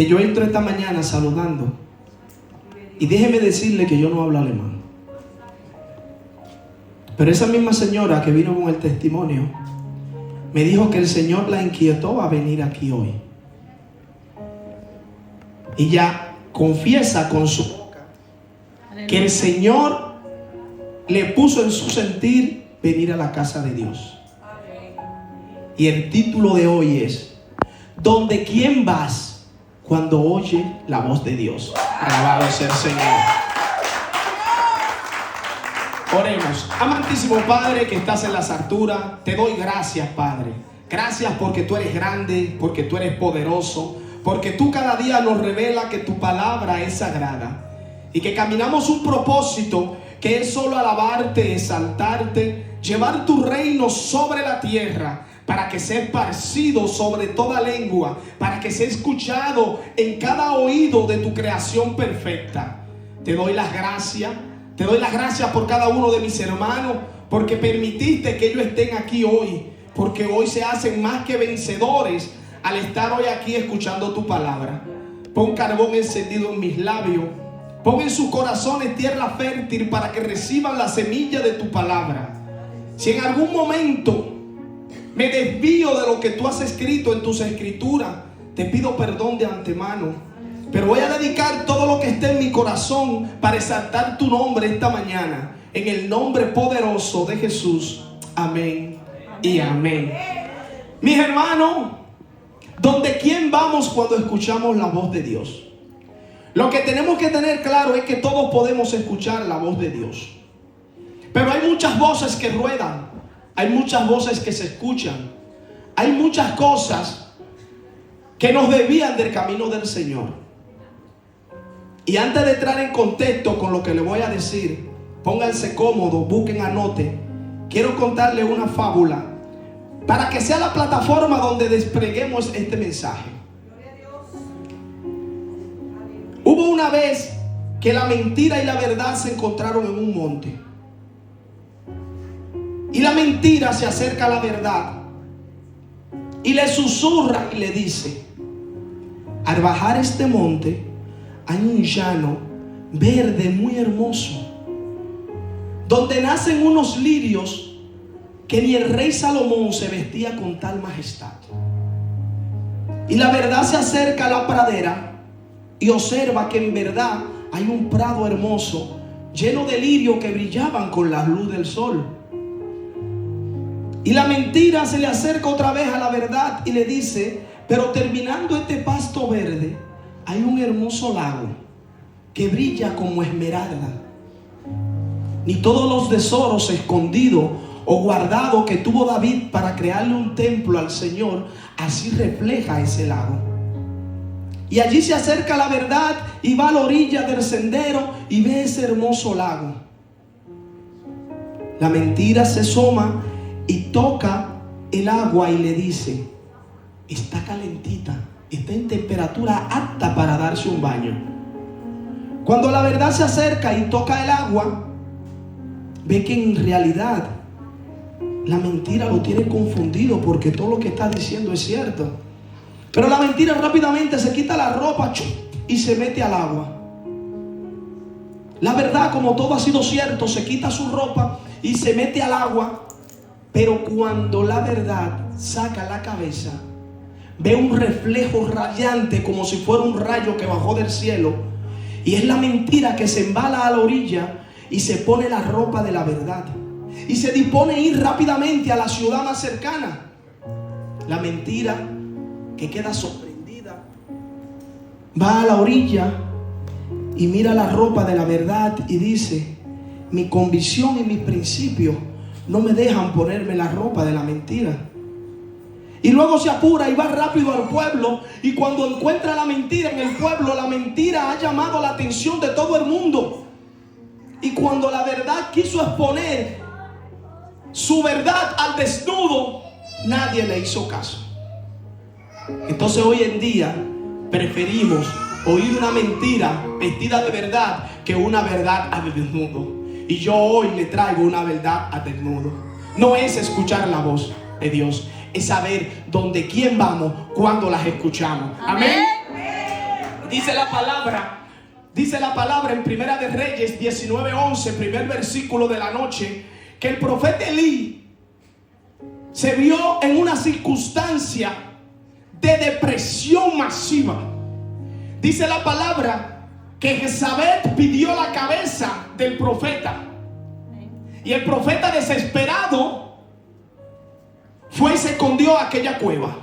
que yo entro esta mañana saludando. Y déjeme decirle que yo no hablo alemán. Pero esa misma señora que vino con el testimonio me dijo que el Señor la inquietó a venir aquí hoy. Y ella confiesa con su boca que el Señor le puso en su sentir venir a la casa de Dios. Y el título de hoy es: ¿Donde quién vas cuando oye la voz de Dios? Alabado sea el Señor. Oremos. Amantísimo Padre que estás en las alturas, te doy gracias, Padre. Gracias porque tú eres grande, porque tú eres poderoso, porque tú cada día nos revelas que tu palabra es sagrada y que caminamos un propósito que es solo alabarte, exaltarte, llevar tu reino sobre la tierra, para que sea esparcido sobre toda lengua, para que sea escuchado en cada oído de tu creación perfecta. Te doy las gracias. Te doy las gracias por cada uno de mis hermanos, porque permitiste que ellos estén aquí hoy, porque hoy se hacen más que vencedores al estar hoy aquí escuchando tu palabra. Pon carbón encendido en mis labios, pon en sus corazones tierra fértil para que reciban la semilla de tu palabra. Si en algún momento me desvío de lo que tú has escrito en tus escrituras, te pido perdón de antemano. Pero voy a dedicar todo lo que esté en mi corazón para exaltar tu nombre esta mañana. En el nombre poderoso de Jesús. Amén y amén. Mis hermanos, ¿donde quién vamos cuando escuchamos la voz de Dios? Lo que tenemos que tener claro es que todos podemos escuchar la voz de Dios. Pero hay muchas voces que ruedan. Hay muchas voces que se escuchan. Hay muchas cosas que nos desvían del camino del Señor. Y antes de entrar en contexto con lo que le voy a decir, pónganse cómodos, busquen, anoten. Quiero contarles una fábula para que sea la plataforma donde despleguemos este mensaje. Hubo una vez que la mentira y la verdad se encontraron en un monte. Y la mentira se acerca a la verdad y le susurra y le dice: al bajar este monte hay un llano verde muy hermoso, donde nacen unos lirios que ni el rey Salomón se vestía con tal majestad. Y la verdad se acerca a la pradera y observa que en verdad hay un prado hermoso lleno de lirios que brillaban con la luz del sol. Y la mentira se le acerca otra vez a la verdad y le dice: pero terminando este pasto verde hay un hermoso lago que brilla como esmeralda. Ni todos los tesoros escondidos o guardados que tuvo David para crearle un templo al Señor, así refleja ese lago. Y allí se acerca la verdad y va a la orilla del sendero y ve ese hermoso lago. La mentira se asoma y toca el agua y le dice: está calentita, está en temperatura apta para darse un baño. Cuando la verdad se acerca y toca el agua, ve que en realidad la mentira lo tiene confundido, porque todo lo que está diciendo es cierto. Pero la mentira rápidamente se quita la ropa y se mete al agua. La verdad, como todo ha sido cierto, se quita su ropa y se mete al agua. Pero cuando la verdad saca la cabeza, ve un reflejo radiante como si fuera un rayo que bajó del cielo. Y es la mentira que se embala a la orilla y se pone la ropa de la verdad. Y se dispone a ir rápidamente a la ciudad más cercana. La mentira, que queda sorprendida, va a la orilla y mira la ropa de la verdad y dice: mi convicción y mis principios no me dejan ponerme la ropa de la mentira. Y luego se apura y va rápido al pueblo. Y cuando encuentra la mentira en el pueblo, la mentira ha llamado la atención de todo el mundo. Y cuando la verdad quiso exponer su verdad al desnudo, nadie le hizo caso. Entonces hoy en día preferimos oír una mentira vestida de verdad que una verdad a desnudo. Y yo hoy le traigo una verdad a desnudo. No es escuchar la voz de Dios, es saber dónde quién vamos cuando las escuchamos. Amén. Dice la palabra en Primera de Reyes 19:11, primer versículo de la noche, que el profeta Elí se vio en una circunstancia de depresión masiva. Dice la palabra que Jezabel pidió la cabeza del profeta. Y el profeta, desesperado, fue y se escondió a aquella cueva.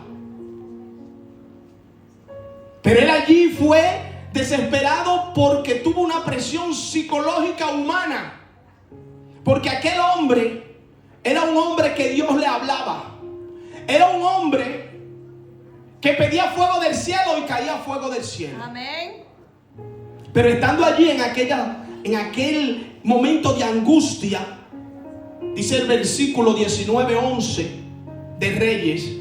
Pero él allí fue desesperado porque tuvo una presión psicológica humana. Porque aquel hombre era un hombre que Dios le hablaba. Era un hombre que pedía fuego del cielo y caía fuego del cielo. Amén. Pero estando allí en aquel momento de angustia, dice el versículo 19:11 de Reyes,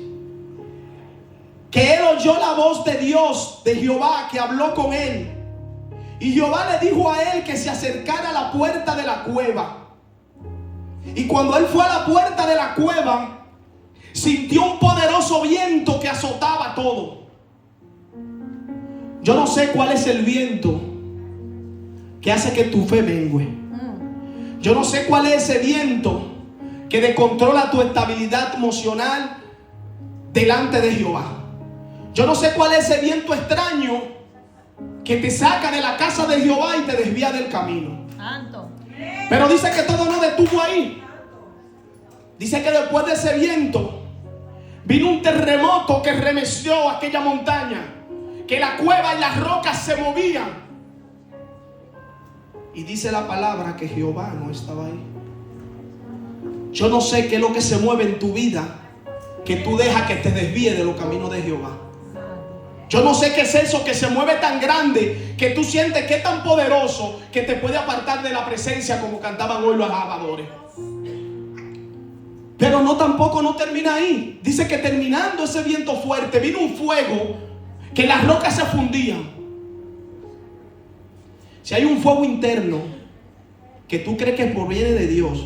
que él oyó la voz de Dios, de Jehová, que habló con él. Y Jehová le dijo a él que se acercara a la puerta de la cueva. Y cuando él fue a la puerta de la cueva, sintió un poderoso viento que azotaba todo. Yo no sé cuál es el viento que hace que tu fe mengue. Yo no sé cuál es ese viento que descontrola tu estabilidad emocional delante de Jehová. Yo no sé cuál es ese viento extraño que te saca de la casa de Jehová y te desvía del camino. Santo. Pero dice que todo no detuvo ahí. Dice que después de ese viento vino un terremoto que remeció aquella montaña, que la cueva y las rocas se movían. Y dice la palabra que Jehová no estaba ahí. Yo no sé qué es lo que se mueve en tu vida, que tú dejas que te desvíe de los caminos de Jehová. Yo no sé qué es eso que se mueve tan grande, que tú sientes que es tan poderoso, que te puede apartar de la presencia, como cantaban hoy los alabadores. Pero tampoco no termina ahí. Dice que terminando ese viento fuerte, vino un fuego que las rocas se fundían. Si hay un fuego interno que tú crees que proviene de Dios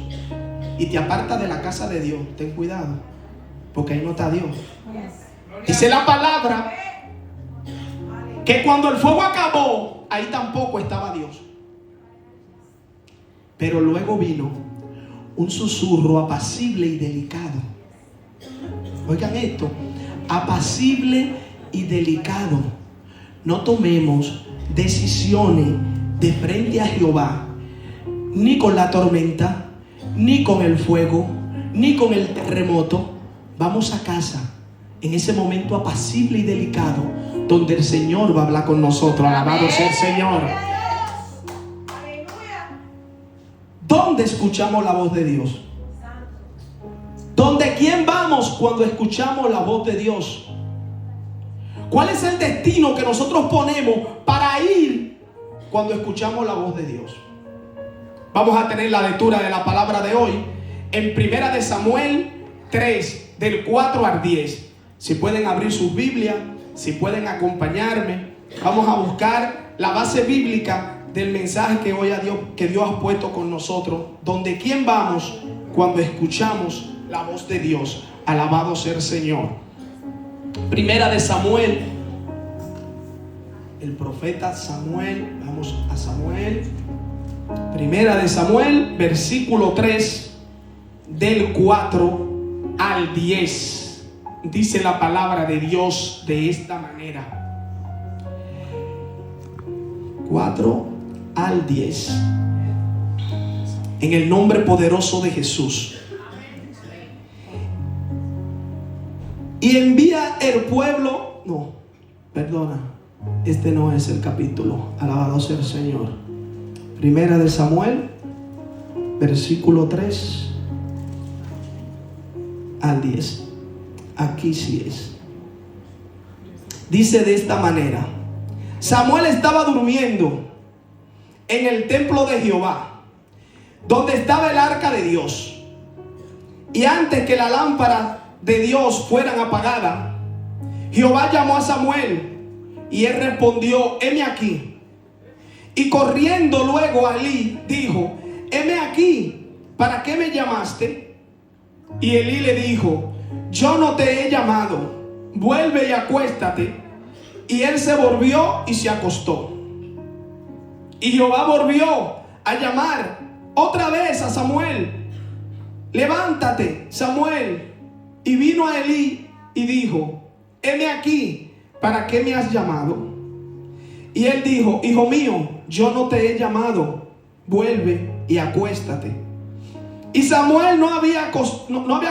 y te aparta de la casa de Dios, ten cuidado, porque ahí no está Dios. Dice la palabra que cuando el fuego acabó, ahí tampoco estaba Dios. Pero luego vino un susurro apacible y delicado. Oigan esto, apacible y delicado. No tomemos decisiones de frente a Jehová, ni con la tormenta, ni con el fuego, ni con el terremoto. Vamos a casa en ese momento apacible y delicado, donde el Señor va a hablar con nosotros. Alabado sea el Señor. ¿Dónde escuchamos la voz de Dios? ¿Dónde quién vamos cuando escuchamos la voz de Dios? ¿Cuál es el destino que nosotros ponemos para ir cuando escuchamos la voz de Dios? Vamos a tener la lectura de la palabra de hoy en Primera de Samuel 3, del 4 al 10. Si pueden abrir sus Biblias, si pueden acompañarme, vamos a buscar la base bíblica del mensaje que Dios ha puesto con nosotros. Donde quién vamos cuando escuchamos la voz de Dios. Alabado sea el Señor. Primera de Samuel, el profeta Samuel. Vamos a Samuel. Primera de Samuel, versículo 3, del 4 al 10. Dice la palabra de Dios de esta manera. 4 al 10. En el nombre poderoso de Jesús. Y envía el pueblo. No, perdona. Este no es el capítulo. Alabado sea el Señor. Primera de Samuel, versículo 3 al 10. Aquí sí es. Dice de esta manera: Samuel estaba durmiendo en el templo de Jehová, donde estaba el arca de Dios. Y antes que la lámpara de Dios fueran apagada, Jehová llamó a Samuel, y él respondió: heme aquí. Y corriendo luego a Elí, dijo: heme aquí, ¿para qué me llamaste? Y Elí le dijo: yo no te he llamado, vuelve y acuéstate. y él se volvió y se acostó. Y Jehová volvió a llamar otra vez a Samuel. Levántate, Samuel. Y vino a Elí y dijo: heme aquí, ¿para qué me has llamado? Y él dijo: hijo mío, yo no te he llamado, vuelve y acuéstate. Y Samuel no había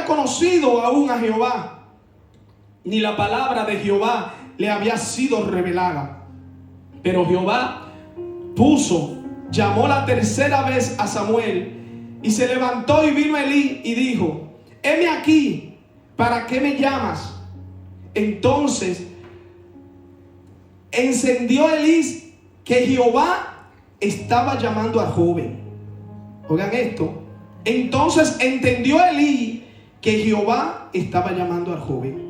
conocido aún a Jehová, ni la palabra de Jehová le había sido revelada. Pero Jehová llamó la tercera vez a Samuel, y se levantó y vino a Elí y dijo: heme aquí, ¿para qué me llamas? Entonces encendió Elí que Jehová estaba llamando al joven. Oigan esto. Entonces entendió Elí que Jehová estaba llamando al joven.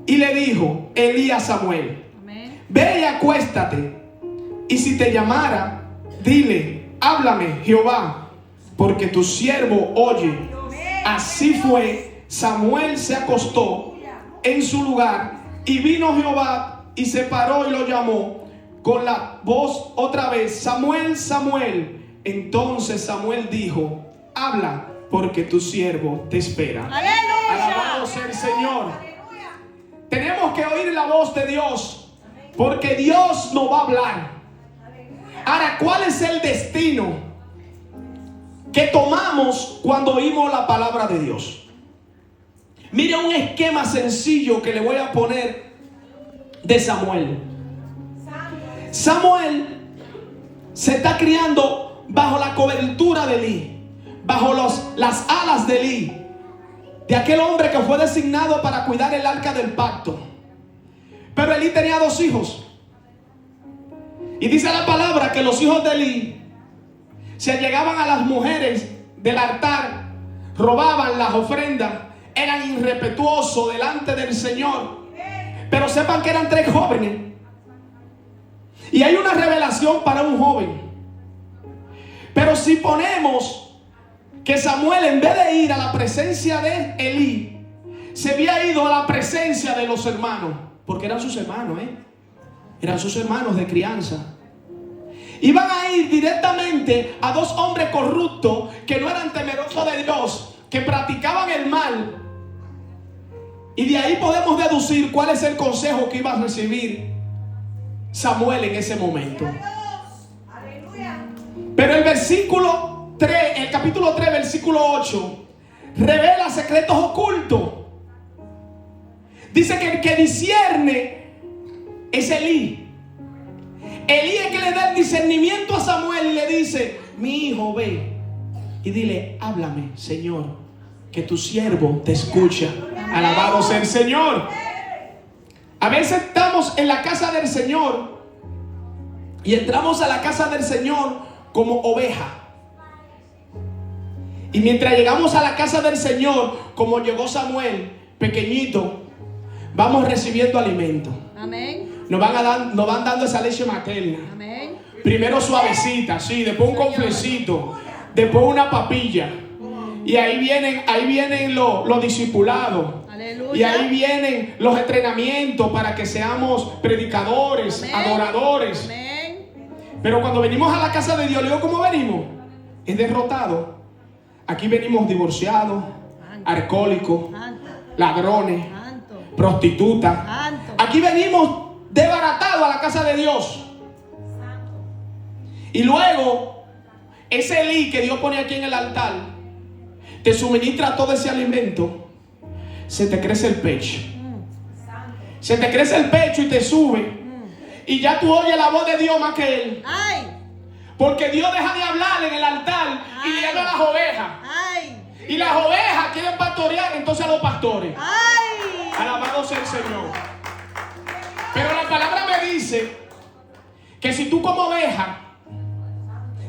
Y le dijo Elí a Samuel: ve y acuéstate. Y si te llamara, dile: háblame, Jehová, porque tu siervo oye. Así fue. Samuel se acostó en su lugar, y vino Jehová y se paró y lo llamó con la voz otra vez: Samuel, Samuel. Entonces Samuel dijo: habla, porque tu siervo te espera. ¡Aleluya! Alabado sea el Señor. Tenemos que oír la voz de Dios, porque Dios nos va a hablar. Ahora, ¿cuál es el destino que tomamos cuando oímos la palabra de Dios? Mire un esquema sencillo que le voy a poner de Samuel. Samuel se está criando bajo la cobertura de Elí, bajo las alas de Elí, de aquel hombre que fue designado para cuidar el arca del pacto. Pero Elí tenía 2 hijos. Y dice la palabra que los hijos de Elí se allegaban a las mujeres del altar, robaban las ofrendas, eran irrespetuosos delante del Señor. Pero sepan que eran 3 jóvenes. Y hay una revelación para un joven. Pero si ponemos que Samuel, en vez de ir a la presencia de Elí, se había ido a la presencia de los hermanos, porque eran sus hermanos, eran sus hermanos de crianza. Iban a ir directamente a 2 hombres corruptos que no eran temerosos de Dios, que practicaban el mal. Y de ahí podemos deducir cuál es el consejo que iba a recibir Samuel en ese momento. Pero el versículo 3, el capítulo 3, versículo 8, revela secretos ocultos. Dice que el que discierne es Elí. Elí es que le da el discernimiento a Samuel y le dice: mi hijo, ve y dile: háblame, Señor, que tu siervo te escucha. Alabado sea el Señor. A veces estamos en la casa del Señor y entramos a la casa del Señor como oveja. Y mientras llegamos a la casa del Señor, como llegó Samuel, pequeñito, vamos recibiendo alimento. Amén. Nos van dando esa leche materna. Amén. Primero suavecita, sí, después un conflecito, después una papilla. Y ahí vienen los discipulados. Aleluya. Y ahí vienen los entrenamientos para que seamos predicadores, amén, adoradores. Amén. Pero cuando venimos a la casa de Dios, le digo, ¿cómo venimos? Es derrotado. Aquí venimos divorciados, alcohólicos, ladrones, prostitutas. Aquí venimos desbaratados a la casa de Dios. Y luego, ese Elí que Dios pone aquí en el altar, te suministra todo ese alimento. Se te crece el pecho. Se te crece el pecho y te sube. Y ya tú oyes la voz de Dios más que él. Porque Dios deja de hablar en el altar y le habla a las ovejas. Y las ovejas quieren pastorear entonces a los pastores. Alabado sea el Señor. Pero la palabra me dice que si tú como oveja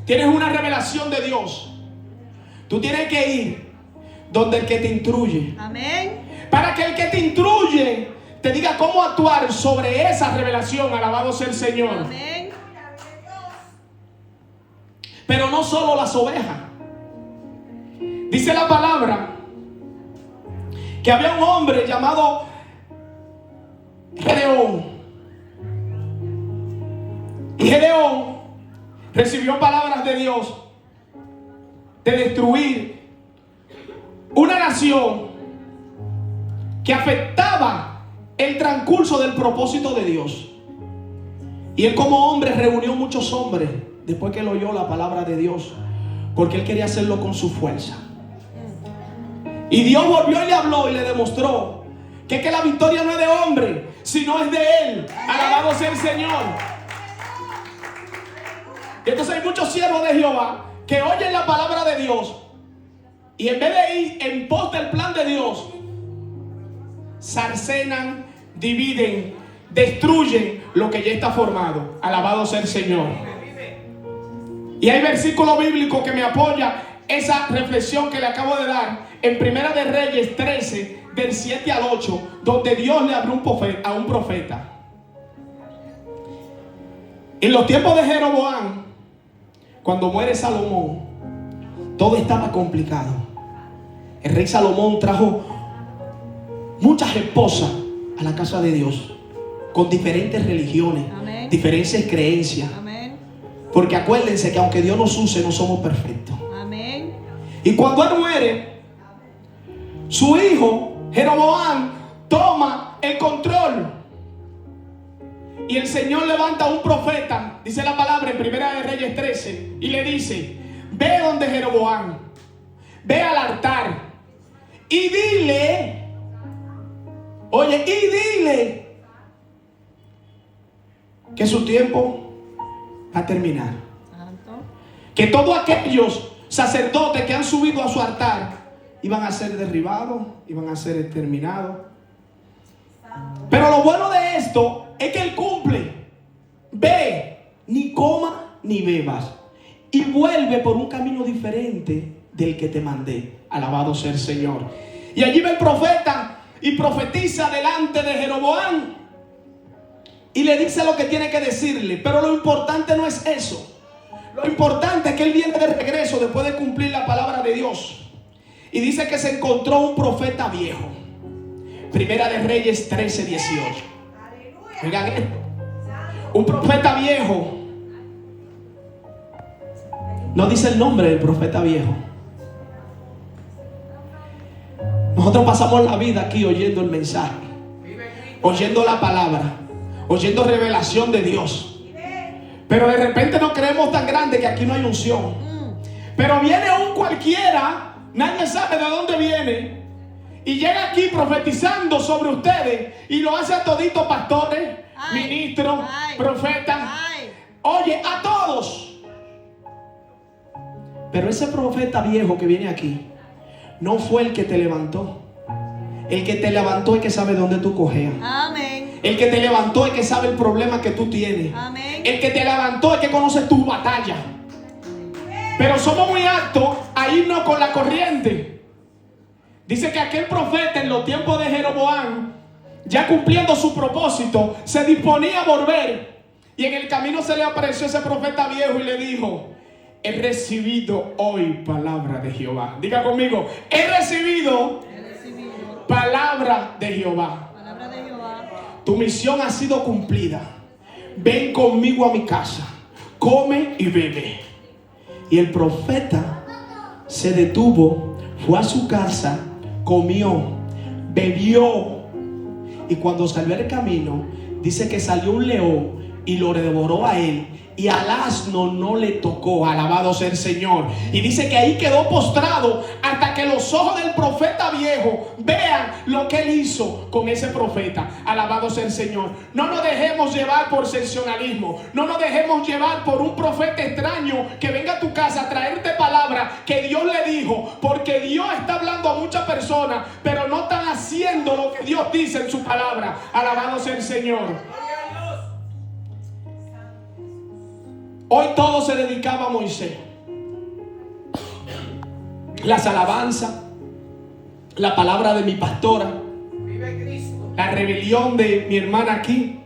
tienes una revelación de Dios, tú tienes que ir donde el que te instruye. Amén. Para que el que te instruye te diga cómo actuar sobre esa revelación. Alabado sea el Señor. Amén. Pero no solo las ovejas. Dice la palabra que había un hombre llamado Gedeón. Y Gedeón recibió palabras de Dios de destruir una nación que afectaba el transcurso del propósito de Dios. Y él como hombre reunió muchos hombres después que él oyó la palabra de Dios, porque él quería hacerlo con su fuerza. Y Dios volvió y le habló y le demostró que la victoria no es de hombre, sino es de él. Alabado sea el Señor. Y entonces hay muchos siervos de Jehová que oyen la palabra de Dios y en vez de ir en pos del plan de Dios, cercenan, dividen, destruyen lo que ya está formado. Alabado sea el Señor. Y hay versículo bíblico que me apoya esa reflexión que le acabo de dar en Primera de Reyes 13, del 7 al 8, donde Dios le habló a un profeta. En los tiempos de Jeroboam, cuando muere Salomón, todo estaba complicado. El rey Salomón trajo muchas esposas a la casa de Dios, con diferentes religiones, amén, diferentes creencias. Amén. Porque acuérdense que aunque Dios nos use, no somos perfectos. Amén. Y cuando él muere, su hijo Jeroboam toma el control. Y el Señor levanta a un profeta, dice la palabra en Primera de Reyes 13, y le dice: ve donde Jeroboam, ve al altar y dile, oye, y dile que su tiempo va a terminar. Que todos aquellos sacerdotes que han subido a su altar iban a ser derribados, iban a ser exterminados. Pero lo bueno de esto es que él cumple. Ve, ni coma ni bebas, y vuelve por un camino diferente del que te mandé. Alabado sea el Señor. Y allí va el profeta y profetiza delante de Jeroboam y le dice lo que tiene que decirle. Pero lo importante no es eso. Lo importante es que él viene de regreso después de cumplir la palabra de Dios. Y dice que se encontró un profeta viejo. Primera de Reyes 13, 18. Oigan esto. Un profeta viejo. No dice el nombre del profeta viejo. Nosotros pasamos la vida aquí oyendo el mensaje, oyendo la palabra, oyendo revelación de Dios. Pero de repente nos creemos tan grandes que aquí no hay unción. Pero viene un cualquiera, nadie sabe de dónde viene, y llega aquí profetizando sobre ustedes y lo hace a toditos pastores, ministros, profetas. Oye, a todos. Pero ese profeta viejo que viene aquí no fue el que te levantó. El que te levantó es que sabe dónde tú cojeas. Amén. El que te levantó es que sabe el problema que tú tienes. Amén. El que te levantó es que conoce tus batallas. Pero somos muy aptos a irnos con la corriente. Dice que aquel profeta en los tiempos de Jeroboam, ya cumpliendo su propósito, se disponía a volver. Y en el camino se le apareció ese profeta viejo y le dijo: he recibido hoy palabra de Jehová. Diga conmigo: he recibido palabra de Jehová. Palabra de Jehová. Tu misión ha sido cumplida. Ven conmigo a mi casa, come y bebe. Y el profeta se detuvo, fue a su casa, comió, bebió. Y cuando salió al camino, dice que salió un león y lo devoró a él. Y al asno no le tocó. Alabado sea el Señor. Y dice que ahí quedó postrado hasta que los ojos del profeta viejo vean lo que él hizo con ese profeta. Alabado sea el Señor. No nos dejemos llevar por sensacionalismo. No nos dejemos llevar por un profeta extraño que venga a tu casa a traerte palabra que Dios le dijo. Porque Dios está hablando a muchas personas, pero no están haciendo lo que Dios dice en su palabra. Alabado sea el Señor. Hoy todo se dedicaba a Moisés. Las alabanzas, la palabra de mi pastora, la rebelión de mi hermana aquí.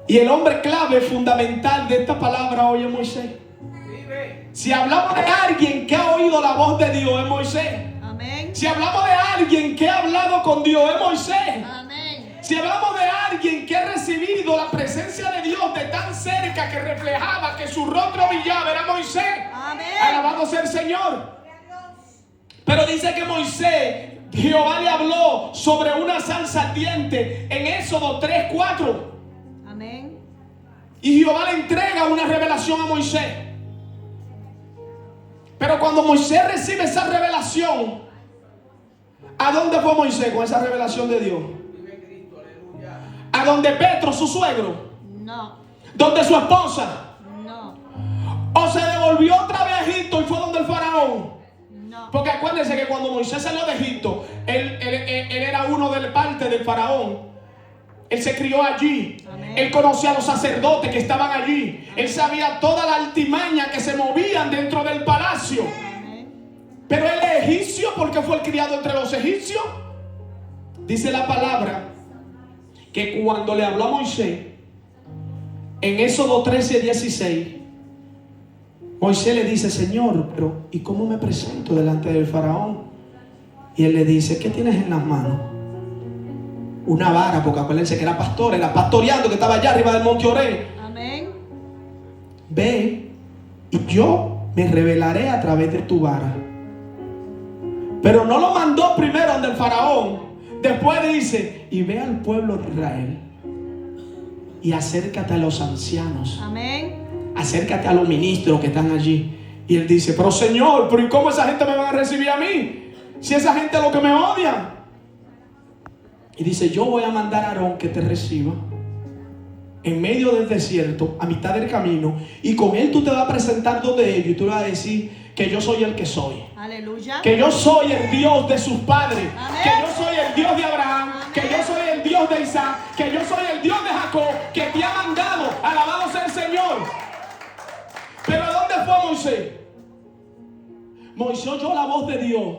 Y el hombre clave fundamental de esta palabra hoy es Moisés. Si hablamos de alguien que ha oído la voz de Dios, es Moisés. Amén. Si hablamos de alguien que ha hablado con Dios, es Moisés. Amén. Si hablamos de alguien que ha recibido la presencia de Dios de tan tan cerca que reflejaba que su rostro brillaba era Moisés. Amén. Alabado sea el Señor. Pero dice que Moisés, Jehová le habló sobre una zarza ardiente en Éxodo 3:4. Amén. Y Jehová le entrega una revelación a Moisés. Pero cuando Moisés recibe esa revelación, ¿a dónde fue Moisés con esa revelación de Dios? ¿A donde Petro, su suegro? No. ¿Donde su esposa? No. ¿O se devolvió otra vez a Egipto y fue donde el faraón? No. Porque acuérdense que cuando Moisés salió de Egipto, él era uno de parte del faraón. Él se crió allí. Amén. Él conocía a los sacerdotes que estaban allí. Amén. Él sabía toda la altimaña que se movían dentro del palacio. Amén. Pero él es egipcio porque fue el criado entre los egipcios. Dice la palabra que cuando le habló a Moisés, en Éxodo 13:16, Moisés le dice: Señor, pero ¿y cómo me presento delante del faraón? Y él le dice: ¿qué tienes en las manos? Una vara, porque acuérdense que era pastor, era pastoreando, que estaba allá arriba del monte Oré. Amén. Ve y yo me revelaré a través de tu vara. Pero no lo mandó primero ante el faraón. Después dice: y ve al pueblo de Israel y acércate a los ancianos. Amén. Acércate a los ministros que están allí. Y él dice: pero Señor, ¿pero y cómo esa gente me va a recibir a mí? Si esa gente es lo que me odia. Y dice: yo voy a mandar a Aarón que te reciba en medio del desierto, a mitad del camino, y con él tú te vas a presentar donde ellos y tú le vas a decir que yo soy el que soy. Aleluya. Que yo soy el Dios de sus padres. Amén. Que yo soy el Dios de Abraham. Amén. Que yo soy el Dios de Isaac. Que yo soy el Dios de Jacob, que te ha mandado. Alabado sea el Señor. Pero ¿dónde fue Moisés? Moisés oyó la voz de Dios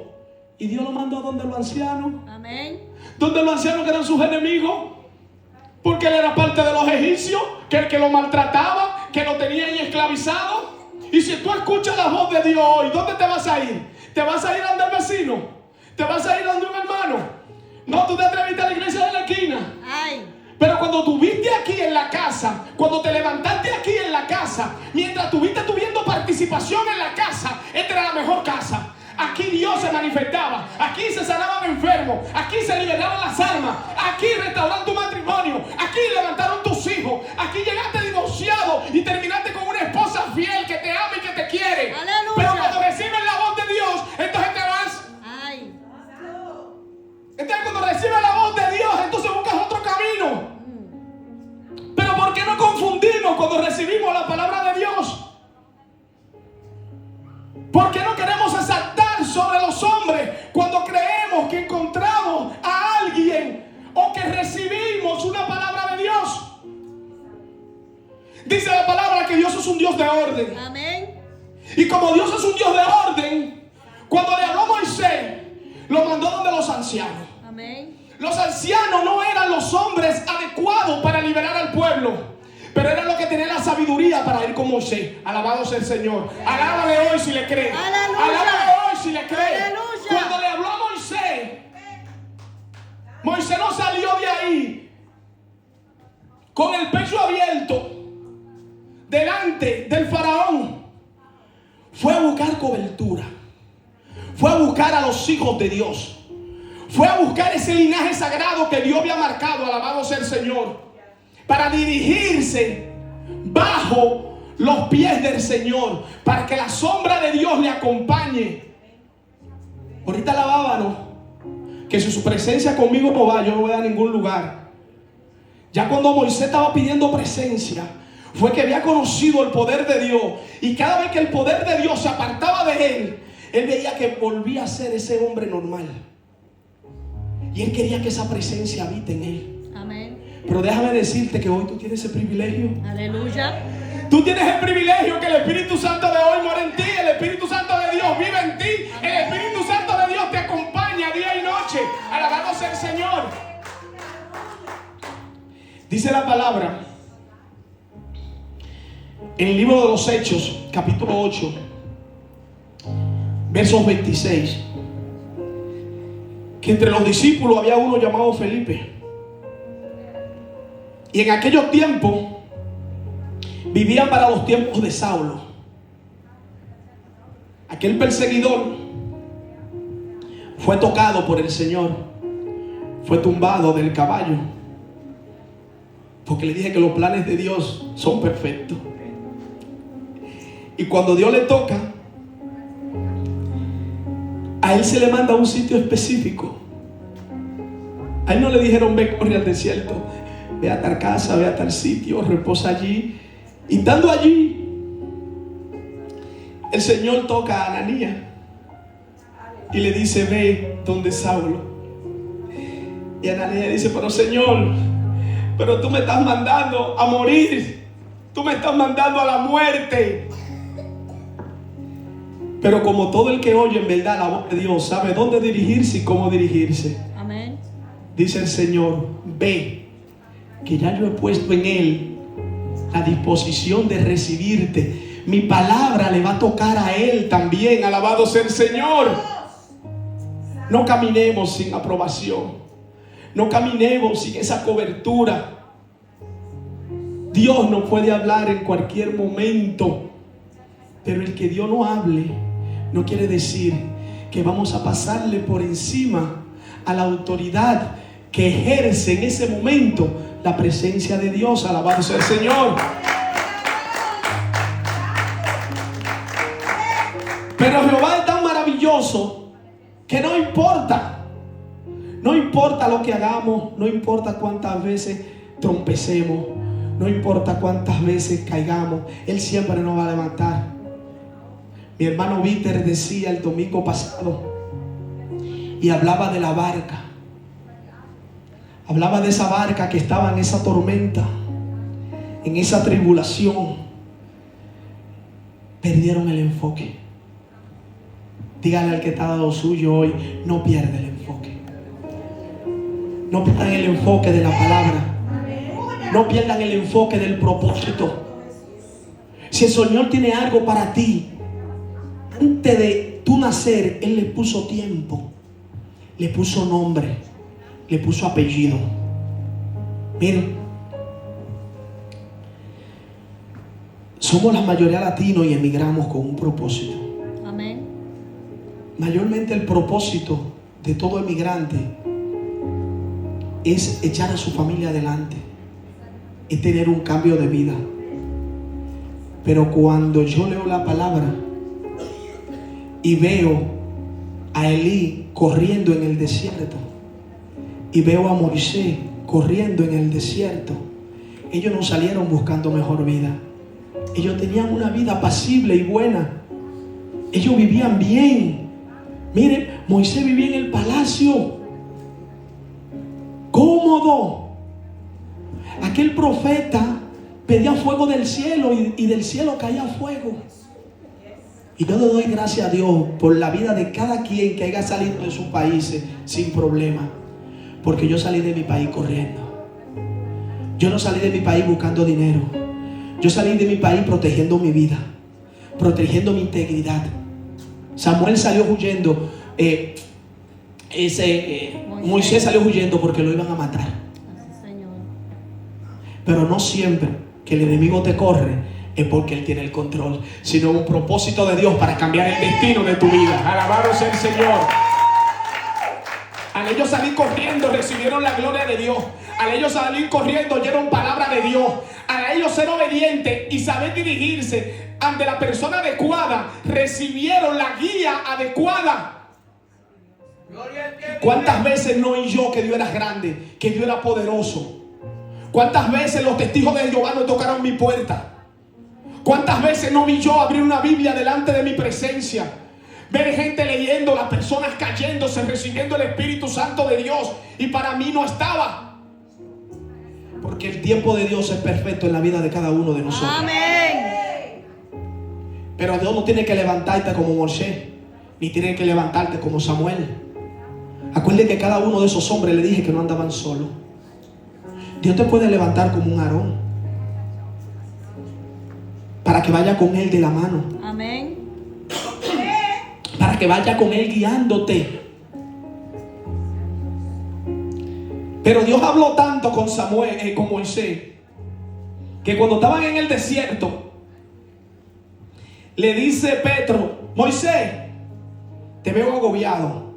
y Dios lo mandó a donde los ancianos. Amén. Donde los ancianos que eran sus enemigos. Porque él era parte de los egipcios, que el que lo maltrataba, que lo tenía ahí esclavizado. Y si tú escuchas la voz de Dios hoy, ¿dónde te vas a ir? ¿Te vas a ir donde el vecino? ¿Te vas a ir donde un hermano? No, tú te atreviste a la iglesia de la esquina. Ay. Pero cuando tuviste aquí en la casa, cuando te levantaste aquí en la casa, mientras tuviste tuviendo participación en la casa, esta era la mejor casa. Aquí Dios se manifestaba, aquí se sanaban enfermos, aquí se liberaban las almas, aquí restauraron tu matrimonio, aquí levantaron tus hijos, aquí llegaste divorciado y terminaste con una esposa fiel que te ama y que te quiere. Aleluya. Pero cuando recibes la voz de Dios, entonces te vas. Ay. Entonces cuando recibes la voz de Dios, entonces buscas otro camino. Pero ¿por qué no confundimos cuando recibimos la palabra de Dios? ¿Por qué no queremos exaltar sobre los hombres cuando creemos que encontramos a alguien o que recibimos una palabra de Dios? Dice la palabra que Dios es un Dios de orden. Amén. Y como Dios es un Dios de orden, cuando le habló a Moisés, lo mandó donde los ancianos. Amén. Los ancianos no eran los hombres adecuados para liberar al pueblo, pero eran los que tenían la sabiduría para ir con Moisés. Alabado sea el Señor. Alábale hoy si le cree. Aleluya. Alábale hoy si le cree. Aleluya. Cuando le habló a Moisés, Moisés no salió de ahí con el pecho abierto delante del faraón. Fue a buscar cobertura. Fue a buscar a los hijos de Dios. Fue a buscar ese linaje sagrado que Dios había marcado. Alabado sea el Señor. Para dirigirse bajo los pies del Señor, para que la sombra de Dios le acompañe. Ahorita alabábamos que si su presencia conmigo no va, yo no voy a ningún lugar. Ya cuando Moisés estaba pidiendo presencia, fue que había conocido el poder de Dios, y cada vez que el poder de Dios se apartaba de él veía que volvía a ser ese hombre normal, y él quería que esa presencia habite en él. Amén. Pero déjame decirte que hoy tú tienes ese privilegio. Aleluya. Tú tienes el privilegio que el Espíritu Santo de hoy mora en ti. El Espíritu Santo de Dios vive en ti. El Espíritu Santo de Dios te acompaña día y noche. Alabado sea el Señor. Dice la palabra en el libro de los Hechos, capítulo 8, versos 26, que entre los discípulos había uno llamado Felipe. Y en aquellos tiempos vivían para los tiempos de Saulo. Aquel perseguidor fue tocado por el Señor, fue tumbado del caballo, porque le dije que los planes de Dios son perfectos. Y cuando Dios le toca, a él se le manda a un sitio específico. A él no le dijeron: ve, corre al desierto, ve a tal casa, ve a tal sitio, reposa allí. Y estando allí, el Señor toca a Ananías y le dice: ve donde Saulo. Y Ananías dice: pero Señor, pero tú me estás mandando a morir, tú me estás mandando a la muerte. Pero como todo el que oye en verdad la voz de Dios sabe dónde dirigirse y cómo dirigirse, Amén. dice el Señor: ve, que ya yo he puesto en él la disposición de recibirte. Mi palabra le va a tocar a él también. Alabado sea el Señor. No caminemos sin aprobación, no caminemos sin esa cobertura. Dios nos puede hablar en cualquier momento, pero el que Dios no hable no quiere decir que vamos a pasarle por encima a la autoridad que ejerce en ese momento la presencia de Dios. Alabado sea el Señor. Pero Jehová es tan maravilloso que no importa lo que hagamos, no importa cuántas veces trompecemos, no importa cuántas veces caigamos, Él siempre nos va a levantar. Mi hermano Víctor decía el domingo pasado y hablaba de la barca. Hablaba de esa barca que estaba en esa tormenta, en esa tribulación. Perdieron el enfoque. Dígale al que está al lado suyo hoy: no pierda el enfoque. No pierdan el enfoque de la palabra. No pierdan el enfoque del propósito. Si el Señor tiene algo para ti, antes de tu nacer, Él le puso tiempo, le puso nombre, le puso apellido. Miren, somos la mayoría latinos y emigramos con un propósito. Amén. Mayormente el propósito de todo emigrante es echar a su familia adelante, es tener un cambio de vida. Pero cuando yo leo la palabra y veo a Elí corriendo en el desierto y veo a Moisés corriendo en el desierto, ellos no salieron buscando mejor vida. Ellos tenían una vida apacible y buena. Ellos vivían bien. Miren, Moisés vivía en el palacio, cómodo. Aquel profeta pedía fuego del cielo y del cielo caía fuego. Y yo le doy gracias a Dios por la vida de cada quien que haya salido de sus países sin problema. Porque yo salí de mi país corriendo. Yo no salí de mi país buscando dinero. Yo salí de mi país protegiendo mi vida, protegiendo mi integridad. Samuel salió huyendo. Moisés salió huyendo porque lo iban a matar. Pero no siempre que el enemigo te corre es porque Él tiene el control, sino un propósito de Dios para cambiar el destino de tu vida. Alabado sea el Señor. Al ellos salir corriendo, recibieron la gloria de Dios. Al ellos salir corriendo, oyeron palabra de Dios. Al ellos ser obedientes y saber dirigirse ante la persona adecuada, recibieron la guía adecuada. ¿Cuántas veces no oí yo que Dios era grande, que Dios era poderoso? ¿Cuántas veces los testigos de Jehová no tocaron mi puerta? ¿Cuántas veces no vi yo abrir una Biblia delante de mi presencia? Ver gente leyendo, las personas cayéndose, recibiendo el Espíritu Santo de Dios, y para mí no estaba. Porque el tiempo de Dios es perfecto en la vida de cada uno de nosotros. Amén. Pero Dios no tiene que levantarte como Moisés, ni tiene que levantarte como Samuel. Acuérdense que cada uno de esos hombres, le dije que no andaban solos. Dios te puede levantar como un Aarón, para que vaya con Él de la mano. Amén. Para que vaya con Él guiándote. Pero Dios habló tanto con Samuel, con Moisés, que cuando estaban en el desierto, le dice Pedro: Moisés, te veo agobiado,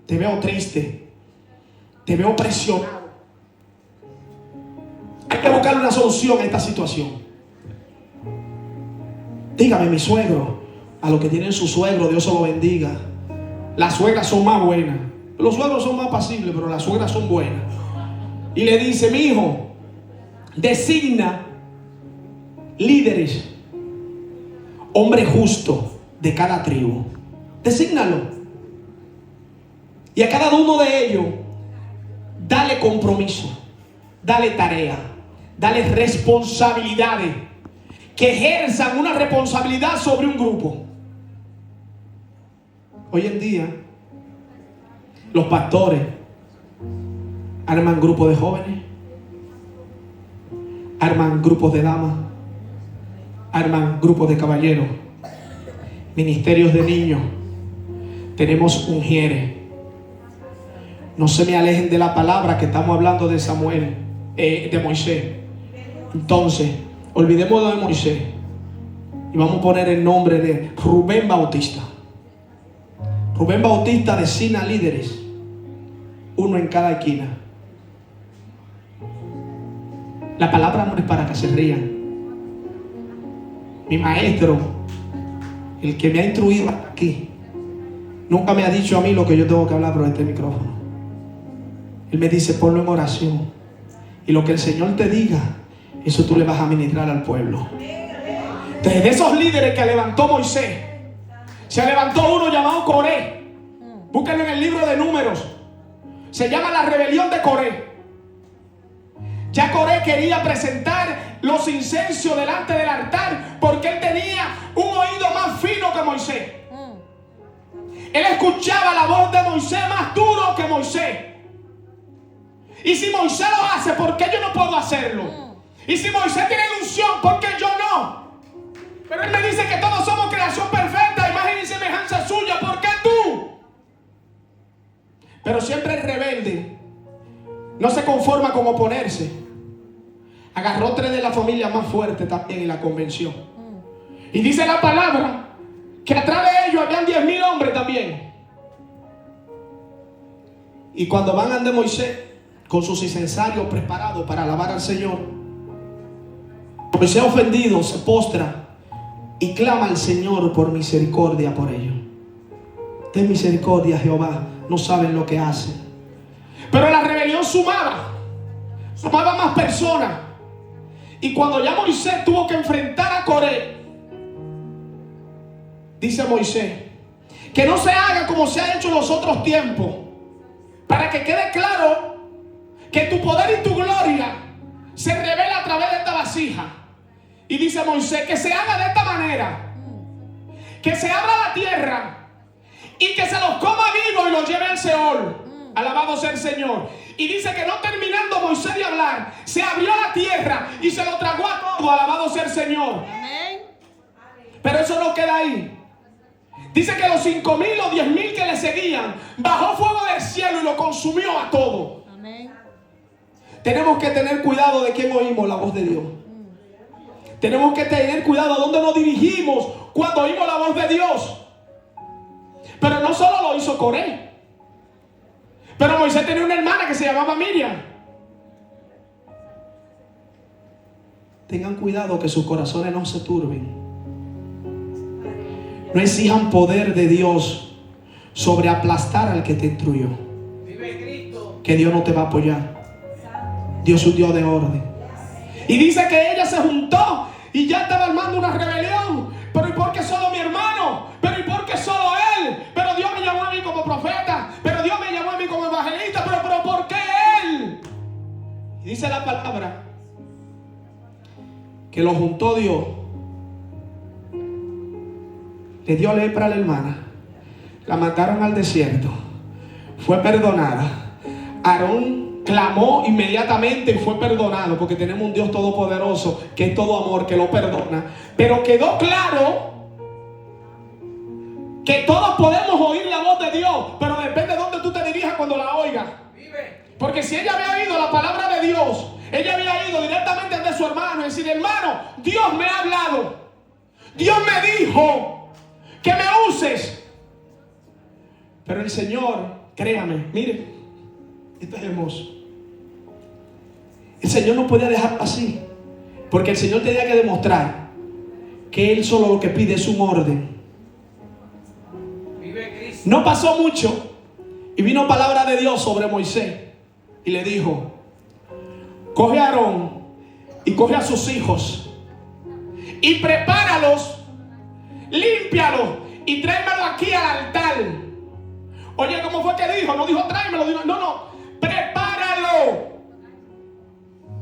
te veo triste, te veo presionado. Hay que buscar una solución a esta situación. Dígame, mi suegro, a los que tienen su suegro, Dios se lo bendiga. Las suegras son más buenas. Los suegros son más pasibles, pero las suegras son buenas. Y le dice: mi hijo, designa líderes, hombres justos de cada tribu. Desígnalo. Y a cada uno de ellos, dale compromiso, dale tarea, dale responsabilidades, que ejerzan una responsabilidad sobre un grupo. Hoy en día, los pastores arman grupos de jóvenes, arman grupos de damas, arman grupos de caballeros, ministerios de niños. Tenemos ungieres. No se me alejen de la palabra que estamos hablando de Samuel, de Moisés. Entonces, olvidemos de Moisés y vamos a poner el nombre de Rubén Bautista. Rubén Bautista designa líderes, uno en cada esquina. La palabra no es para que se rían. Mi maestro, el que me ha instruido aquí, nunca me ha dicho a mí lo que yo tengo que hablar por este micrófono. Él me dice: ponlo en oración, y lo que el Señor te diga, eso tú le vas a ministrar al pueblo. Desde esos líderes que levantó Moisés, se levantó uno llamado Coré. Búsquenlo en el libro de Números. Se llama la rebelión de Coré. Ya Coré quería presentar los incensos delante del altar porque él tenía un oído más fino que Moisés. Él escuchaba la voz de Moisés más duro que Moisés. Y si Moisés lo hace, ¿por qué yo no puedo hacerlo? Y si Moisés tiene ilusión, ¿por qué yo no? Pero él me dice que todos somos creación perfecta, imagen y semejanza suya. ¿Por qué tú? Pero siempre el rebelde no se conforma con oponerse. Agarró 3 de la familia más fuerte también en la convención. Y dice la palabra que atrás de ellos habían 10,000 hombres también. Y cuando van ante Moisés con sus incensarios preparados para alabar al Señor, Moisés, ofendido, se postra y clama al Señor por misericordia por ellos. Ten misericordia, Jehová, no saben lo que hacen. Pero la rebelión sumaba más personas. Y cuando ya Moisés tuvo que enfrentar a Coré, dice Moisés: que no se haga como se ha hecho en los otros tiempos, para que quede claro que tu poder y tu gloria se revela a través de esta vasija. Y dice Moisés: que se haga de esta manera, que se abra la tierra y que se los coma vivos y los lleve al Seol. Alabado sea el Señor. Y dice que no terminando Moisés de hablar, se abrió la tierra y se lo tragó a todo. Alabado sea el Señor. Amén. Pero eso no queda ahí. Dice que los 5,000 o 10,000 que le seguían, bajó fuego del cielo y lo consumió a todo. Amén. Tenemos que tener cuidado de quién oímos la voz de Dios. Tenemos que tener cuidado a dónde nos dirigimos cuando oímos la voz de Dios. Pero no solo lo hizo Coré. Pero Moisés tenía una hermana que se llamaba Miriam. Tengan cuidado que sus corazones no se turben. No exijan poder de Dios sobre aplastar al que te instruyó. Que Dios no te va a apoyar. Dios es un Dios de orden. Y dice que ella se juntó y ya estaba armando una rebelión. Pero ¿y por qué solo mi hermano? Pero ¿y por qué solo él? Pero Dios me llamó a mí como profeta. Pero Dios me llamó a mí como evangelista. Pero ¿por qué él? Y dice la palabra que lo juntó Dios. Le dio lepra a la hermana. La mandaron al desierto. Fue perdonada. Aarón clamó inmediatamente y fue perdonado, porque tenemos un Dios todopoderoso que es todo amor, que lo perdona. Pero quedó claro que todos podemos oír la voz de Dios, pero depende de dónde tú te dirijas cuando la oigas. Porque si ella había oído la palabra de Dios, ella había ido directamente de su hermano y decir: hermano, Dios me ha hablado, Dios me dijo que me uses. Pero el Señor, créame, mire, esto es hermoso. El Señor no podía dejarlo así, porque el Señor tenía que demostrar que Él solo lo que pide es un orden. No pasó mucho y vino palabra de Dios sobre Moisés y le dijo: coge a Aarón y coge a sus hijos y prepáralos, límpialos y tráemelo aquí al altar. Oye, ¿cómo fue que dijo? No dijo tráemelo, dijo, no, prepáralo.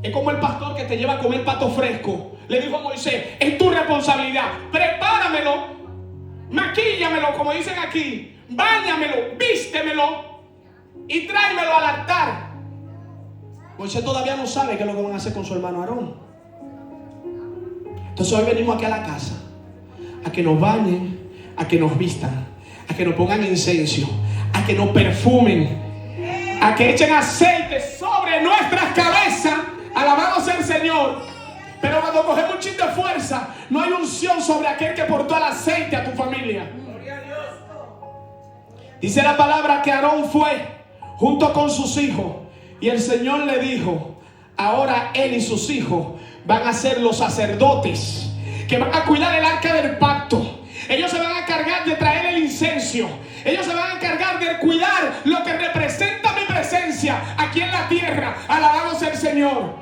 Es como el pastor que te lleva a comer pato fresco. Le dijo a Moisés: es tu responsabilidad, prepáramelo, maquíllamelo, como dicen aquí, báñamelo, vístemelo y tráemelo al altar. Moisés todavía no sabe qué es lo que van a hacer con su hermano Aarón. Entonces hoy venimos aquí a la casa a que nos bañen, a que nos vistan, a que nos pongan incienso, a que nos perfumen, a que echen aceite sobre nuestras cabezas. Alabado sea el Señor. Pero cuando cogemos un chin de fuerza, no hay unción sobre aquel que portó el aceite a tu familia. Dice la palabra que Aarón fue junto con sus hijos y el Señor le dijo: ahora él y sus hijos van a ser los sacerdotes que van a cuidar el arca del pacto. Ellos se van a encargar de traer el incienso. Ellos se van a encargar de cuidar lo que representa mi presencia aquí en la tierra. Alabado sea el Señor.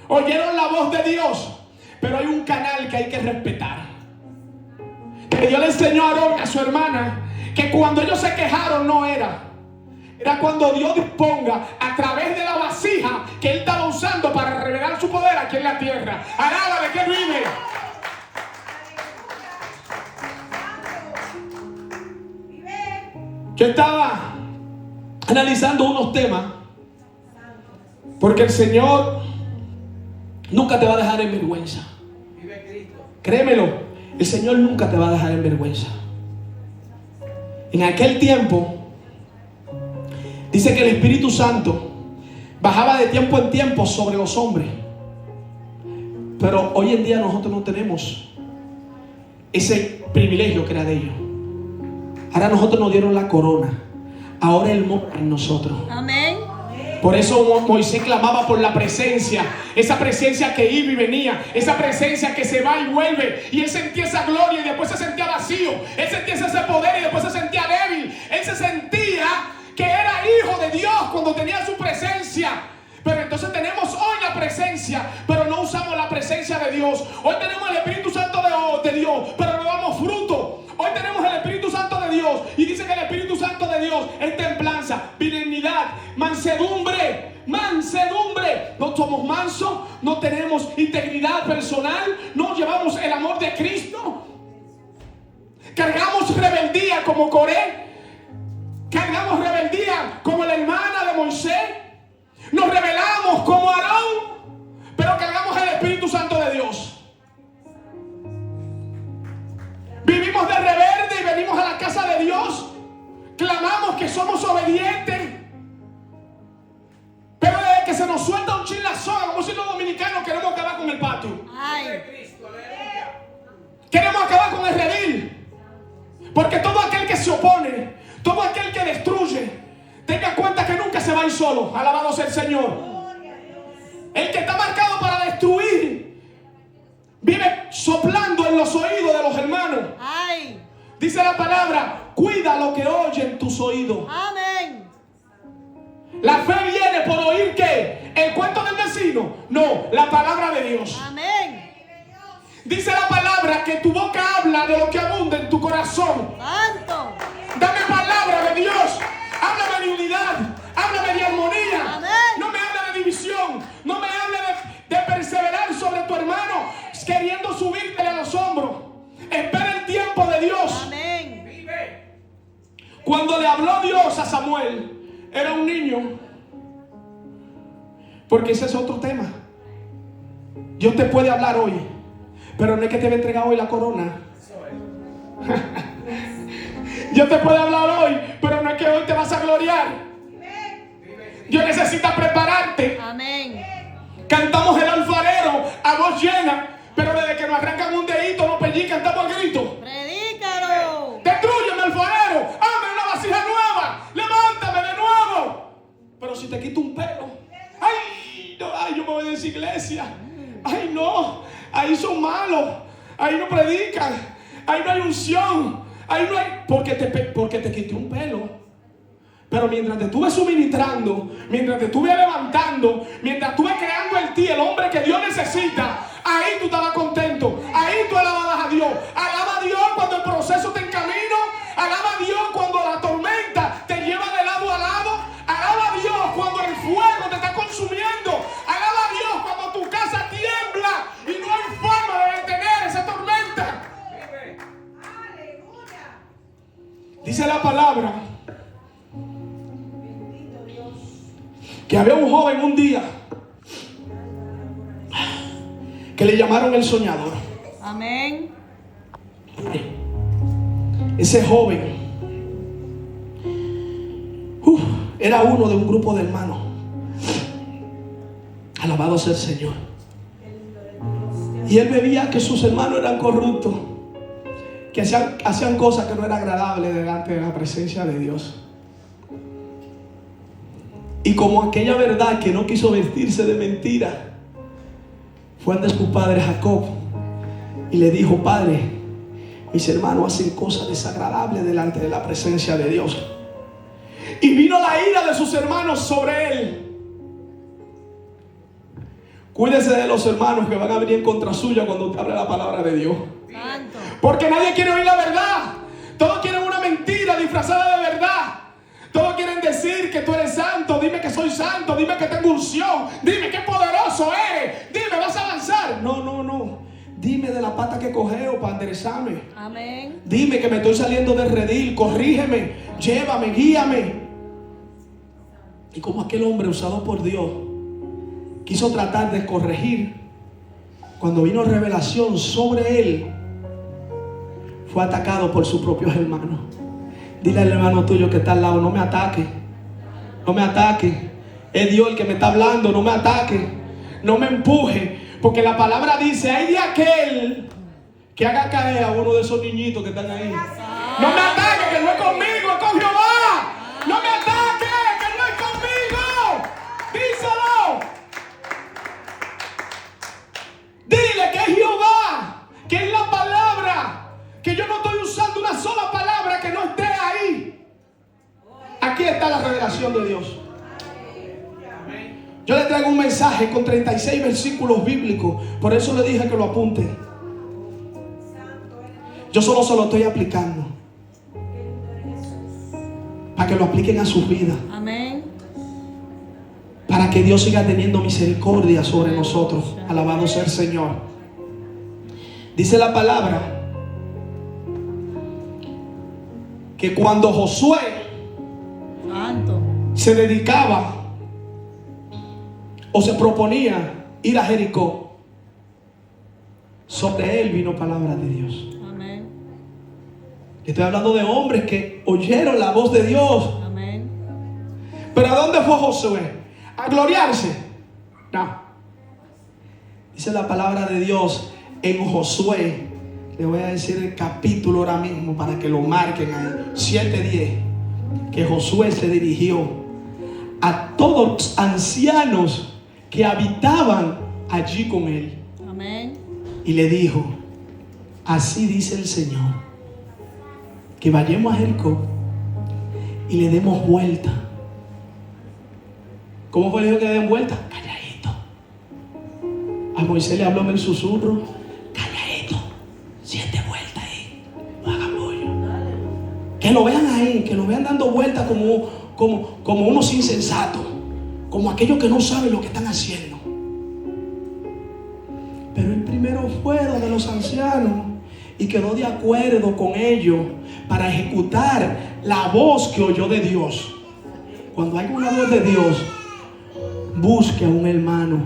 Oyeron la voz de Dios, pero hay un canal que hay que respetar. Que Dios le enseñó a Aarón y a su hermana que cuando ellos se quejaron no era cuando Dios disponga a través de la vasija que Él estaba usando para revelar su poder aquí en la tierra. Alaba de que vive. Yo estaba analizando unos temas, porque el Señor nunca te va a dejar en vergüenza. Créemelo, el Señor nunca te va a dejar en vergüenza. En aquel tiempo dice que el Espíritu Santo bajaba de tiempo en tiempo sobre los hombres. Pero hoy en día nosotros no tenemos ese privilegio que era de ellos. Ahora nosotros nos dieron la corona. Ahora Él mora en nosotros. Amén. Por eso Moisés clamaba por la presencia. Esa presencia que iba y venía. Esa presencia que se va y vuelve. Y él sentía esa gloria y después se sentía vacío. Él sentía ese poder y después se sentía débil. Él se sentía que era hijo de Dios cuando tenía su presencia. Pero entonces tenemos hoy la presencia, pero no usamos la presencia de Dios. Hoy tenemos el Espíritu Santo de Dios, pero no damos fruto. Hoy tenemos el Espíritu Santo de Dios y dice que el Espíritu Santo de Dios es templanza, benignidad, mansedumbre. No somos mansos, no tenemos integridad personal, no llevamos el amor de Cristo. Cargamos rebeldía como Coré, cargamos rebeldía como la hermana de Moisés. Nos rebelamos como Aarón, pero cargamos el Espíritu Santo de Dios. Vivimos de rebelde y venimos a la casa de Dios. Clamamos que somos obedientes. Pero desde que se nos suelta un chin la soga, como si los dominicanos queremos acabar con el patio. Queremos acabar con el redil. Porque todo aquel que se opone, todo aquel que destruye, tenga cuenta que nunca se va a ir solo. Alabado sea el Señor. El que está marcado para destruir vive soplando en los oídos de los hermanos. Ay. Dice la palabra: cuida lo que oyen tus oídos. Amén. La fe viene por oír ¿qué? ¿El cuento del vecino? No, la palabra de Dios. Amén. Dice la palabra que tu boca habla de lo que abunda en tu corazón. Santo. Dame palabra de Dios. Háblame de unidad, háblame de armonía. Amén. No me hable de división, no me hable de perseverar sobre tu hermano queriendo subirte a los hombros. Espera el tiempo de Dios. Amén. Cuando le habló Dios a Samuel, era un niño. Porque ese es otro tema. Dios te puede hablar hoy, pero no es que te va a entregar hoy la corona. Dios te puede hablar hoy, pero no es que hoy te vas a gloriar. Dios necesita prepararte. Amén. Cantamos el alfarero a voz llena, pero desde que nos arrancan un dedito, nos pellizcan, estamos al grito. Predícalo. Destrúyeme, alfarero, hazme una vasija nueva, levántame de nuevo. Pero si te quito un pelo, ay, no, ay, yo me voy de esa iglesia. Ay, no, ahí son malos, ahí no predican, ahí no hay unción, ahí no hay, porque te quité un pelo. Pero mientras te estuve suministrando, mientras te estuve levantando, mientras estuve creando en ti el hombre que Dios necesita, ahí tú estabas contento, ahí tú alababas a Dios. Alaba a Dios cuando el proceso te encamina, alaba a Dios cuando la tormenta te lleva de lado a lado, alaba a Dios cuando el fuego te está consumiendo, alaba a Dios cuando tu casa tiembla y no hay forma de detener esa tormenta. Dice la palabra que había un joven un día que le llamaron el soñador. Amén. Ese joven era uno de un grupo de hermanos. Alabado sea el Señor. Y él veía que sus hermanos eran corruptos, que hacían cosas que no eran agradables delante de la presencia de Dios. Y como aquella verdad que no quiso vestirse de mentira, fue ante su padre Jacob y le dijo: Padre, mis hermanos hacen cosas desagradables delante de la presencia de Dios. Y vino la ira de sus hermanos sobre él. Cuídese de los hermanos que van a venir en contra suya cuando usted hable la palabra de Dios. Santo. Porque nadie quiere oír la verdad. Todos quieren una mentira disfrazada de verdad. Todos quieren decir que tú eres santo. Dime que soy santo. Dime que tengo unción. Dime que poderoso eres. Dime, vas a avanzar. No, no, no. Dime de la pata que cogeo para enderezarme. Amén. Dime que me estoy saliendo del redil. Corrígeme. Llévame, guíame. Y como aquel hombre usado por Dios quiso tratar de corregir, cuando vino revelación sobre él, fue atacado por sus propios hermanos. Dile al hermano tuyo que está al lado: no me ataque, no me ataque. Es Dios el que me está hablando, no me ataque, no me empuje. Porque la palabra dice: hay de aquel que haga caer a uno de esos niñitos que están ahí. No me ataque, que no es conmigo, es con Jehová. No me ataque, que no es conmigo. Díselo. Dile que es Jehová, que es la palabra. Que yo no estoy usando una sola palabra que no esté ahí. Aquí está la revelación de Dios. Yo le traigo un mensaje con 36 versículos bíblicos. Por eso le dije que lo apunte. Yo solo se lo estoy aplicando para que lo apliquen a sus vidas. Amén. Para que Dios siga teniendo misericordia sobre nosotros. Alabado sea el Señor. Dice la palabra que cuando Josué Santo. se dedicaba o se proponía ir a Jericó, sobre él vino palabra de Dios. Amén. Estoy hablando de hombres que oyeron la voz de Dios. Amén. ¿Pero a dónde fue Josué? ¿A gloriarse? No. Dice la palabra de Dios en Josué. Le voy a decir el capítulo ahora mismo para que lo marquen ahí. 7:10. Que Josué se dirigió a todos los ancianos que habitaban allí con él. Amén. Y le dijo: así dice el Señor, que vayamos a Jericó y le demos vuelta. ¿Cómo fue el dijo que le den vuelta? Calladito. A Moisés le habló en el susurro: calladito, 7 vueltas ahí, no hagan bollo. Que lo vean ahí, que lo vean dando vueltas como unos insensatos, como aquellos que no saben lo que están haciendo. Pero el primero fue de los ancianos y quedó de acuerdo con ellos para ejecutar la voz que oyó de Dios. Cuando hay una voz de Dios, busque a un hermano,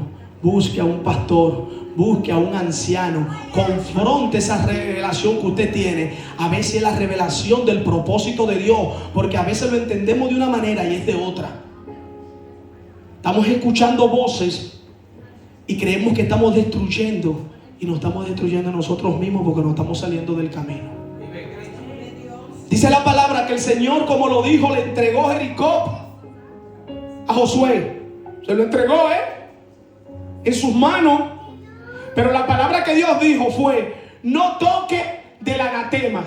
busque a un pastor, busque a un anciano, confronte esa revelación que usted tiene. A veces es la revelación del propósito de Dios, porque a veces lo entendemos de una manera y es de otra. Estamos escuchando voces y creemos que estamos destruyendo, y nos estamos destruyendo nosotros mismos porque nos estamos saliendo del camino. Dice la palabra que el Señor, como lo dijo, le entregó Jericó a Josué. Se lo entregó en sus manos. Pero la palabra que Dios dijo fue: no toque del anatema,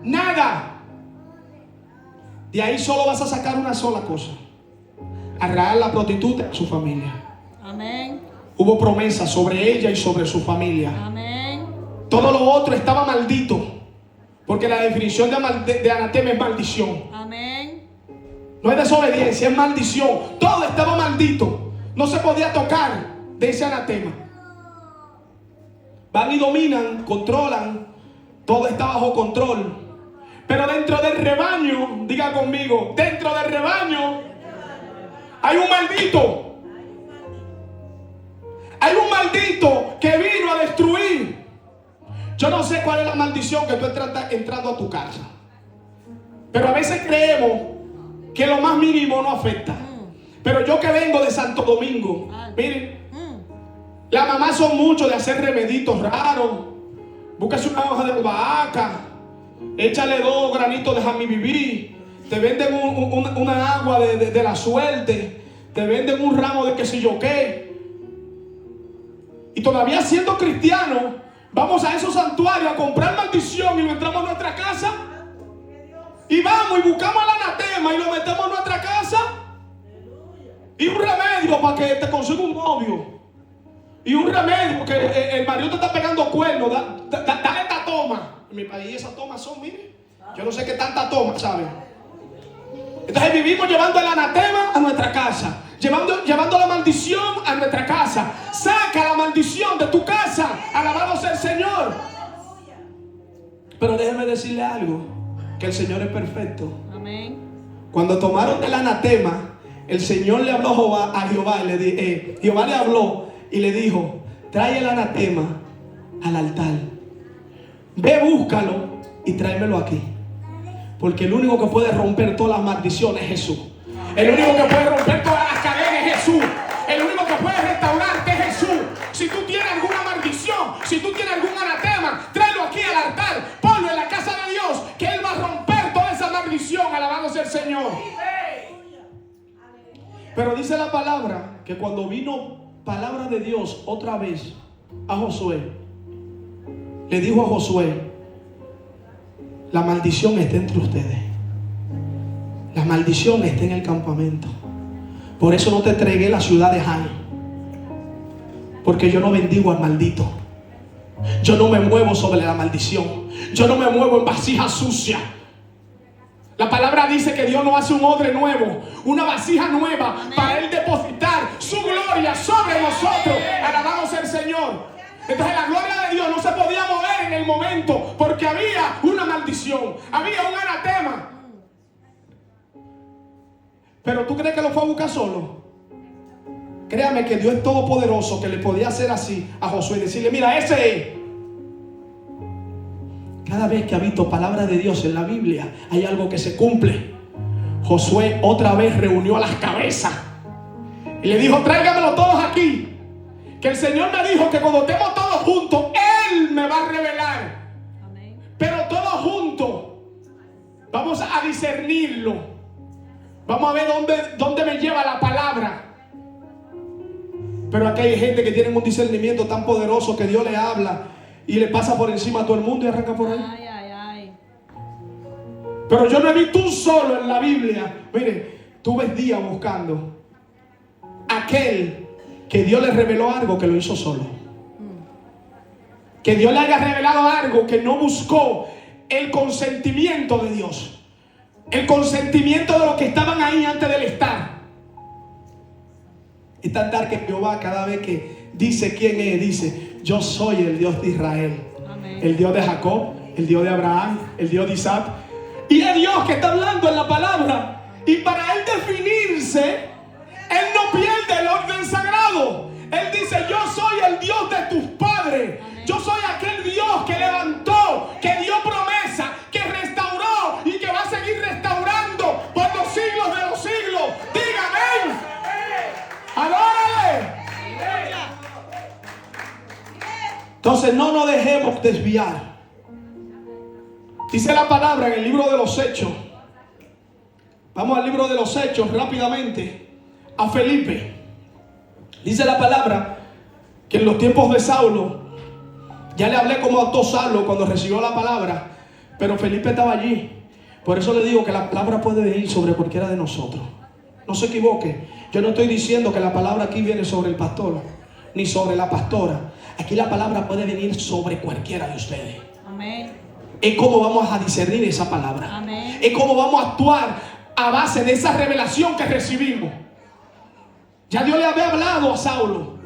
nada. De ahí solo vas a sacar una sola cosa: arraigar la prostituta a su familia. Amén. Hubo promesa sobre ella y sobre su familia. Amén. Todo lo otro estaba maldito, porque la definición de anatema es maldición. Amén. No es desobediencia, es maldición. Todo estaba maldito. No se podía tocar de ese anatema. Van y dominan, controlan. Todo está bajo control. Pero dentro del rebaño, diga conmigo, dentro del rebaño hay un maldito. Hay un maldito que vino a destruir. Yo no sé cuál es la maldición que tú estás entrando a tu casa, pero a veces creemos que lo más mínimo no afecta. Pero yo que vengo de Santo Domingo, miren, las mamás son mucho de hacer remeditos raros. Búscase una hoja de albahaca, échale 2 granitos de jamibibí, te venden una agua de la suerte, te venden un ramo de qué sé yo qué. Y todavía siendo cristianos, vamos a esos santuarios a comprar maldición y lo entramos a nuestra casa. Y vamos y buscamos el anatema y lo metemos en nuestra casa. Y un remedio para que te consiga un novio. Y un remedio que el marido te está pegando cuernos. Dale esta toma. En mi país esas tomas son, mire, yo no sé qué tanta toma, ¿saben? Entonces vivimos llevando el anatema a nuestra casa. Llevando la maldición a nuestra casa. Saca la maldición de tu casa. Alabado sea el Señor. Pero déjeme decirle algo, que el Señor es perfecto. Amén. Cuando tomaron el anatema, el Señor le habló a Jehová y Jehová le habló y le dijo: trae el anatema al altar, ve, búscalo y tráemelo aquí, porque el único que puede romper todas las maldiciones es Jesús. El único que puede romper todas las cadenas es Jesús. El único que puede restaurarte es Jesús. Si tú tienes alguna maldición, si tú tienes algún anatema, tráelo aquí al altar, ponlo en la casa de Dios, que Él va a romper toda esa maldición. Alabado sea el Señor. Pero dice la palabra que cuando vino palabra de Dios otra vez a Josué, le dijo a Josué: la maldición está entre ustedes. La maldición está en el campamento. Por eso no te entregué la ciudad de Jai, porque yo no bendigo al maldito. Yo no me muevo sobre la maldición. Yo no me muevo en vasija sucia. La palabra dice que Dios no hace un odre nuevo, una vasija nueva. Amén. Para Él depositar su gloria sobre nosotros. Alabamos al Señor. Entonces la gloria de Dios no se podía mover en el momento, porque había una maldición, había un anatema. Pero ¿tú crees que lo fue a buscar solo? Créame que Dios es todopoderoso, que le podía hacer así a Josué y decirle: mira, ese es. Cada vez que ha visto palabra de Dios en la Biblia, hay algo que se cumple. Josué otra vez reunió a las cabezas y le dijo: tráigamelo todos aquí, que el Señor me dijo que cuando estemos todos juntos, Él me va a revelar. Amén. Pero todos juntos vamos a discernirlo. Vamos a ver dónde me lleva la palabra. Pero aquí hay gente que tiene un discernimiento tan poderoso que Dios le habla y le pasa por encima a todo el mundo y arranca por ahí. Ay, ay, ay. Pero yo no he visto un solo en la Biblia. Mire, tú ves días buscando aquel que Dios le reveló algo que lo hizo solo. Que Dios le haya revelado algo que no buscó el consentimiento de Dios. El consentimiento de los que estaban ahí antes del estar. Es tan tal que Jehová, cada vez que dice quién es, dice: yo soy el Dios de Israel. Amén. El Dios de Jacob, el Dios de Abraham, el Dios de Isaac. Y es Dios que está hablando en la palabra. Y para Él definirse, Él no pierde el orden sagrado. Él dice: yo soy el Dios de tus padres. Amén. Yo soy aquel Dios que levantó, que dio promesa, que restauró y que va a seguir restaurando por los siglos de los siglos. Dígame. Entonces no nos dejemos desviar. Dice la palabra en el libro de los Hechos. Vamos al libro de los Hechos rápidamente. A Felipe. Dice la palabra que en los tiempos de Saulo, ya le hablé cómo actuó Saulo cuando recibió la palabra, pero Felipe estaba allí. Por eso le digo que la palabra puede venir sobre cualquiera de nosotros. No se equivoque. Yo no estoy diciendo que la palabra aquí viene sobre el pastor, ni sobre la pastora. Aquí la palabra puede venir sobre cualquiera de ustedes. Amén. Es cómo vamos a discernir esa palabra. Amén. Es cómo vamos a actuar a base de esa revelación que recibimos. Ya Dios le había hablado a Saulo.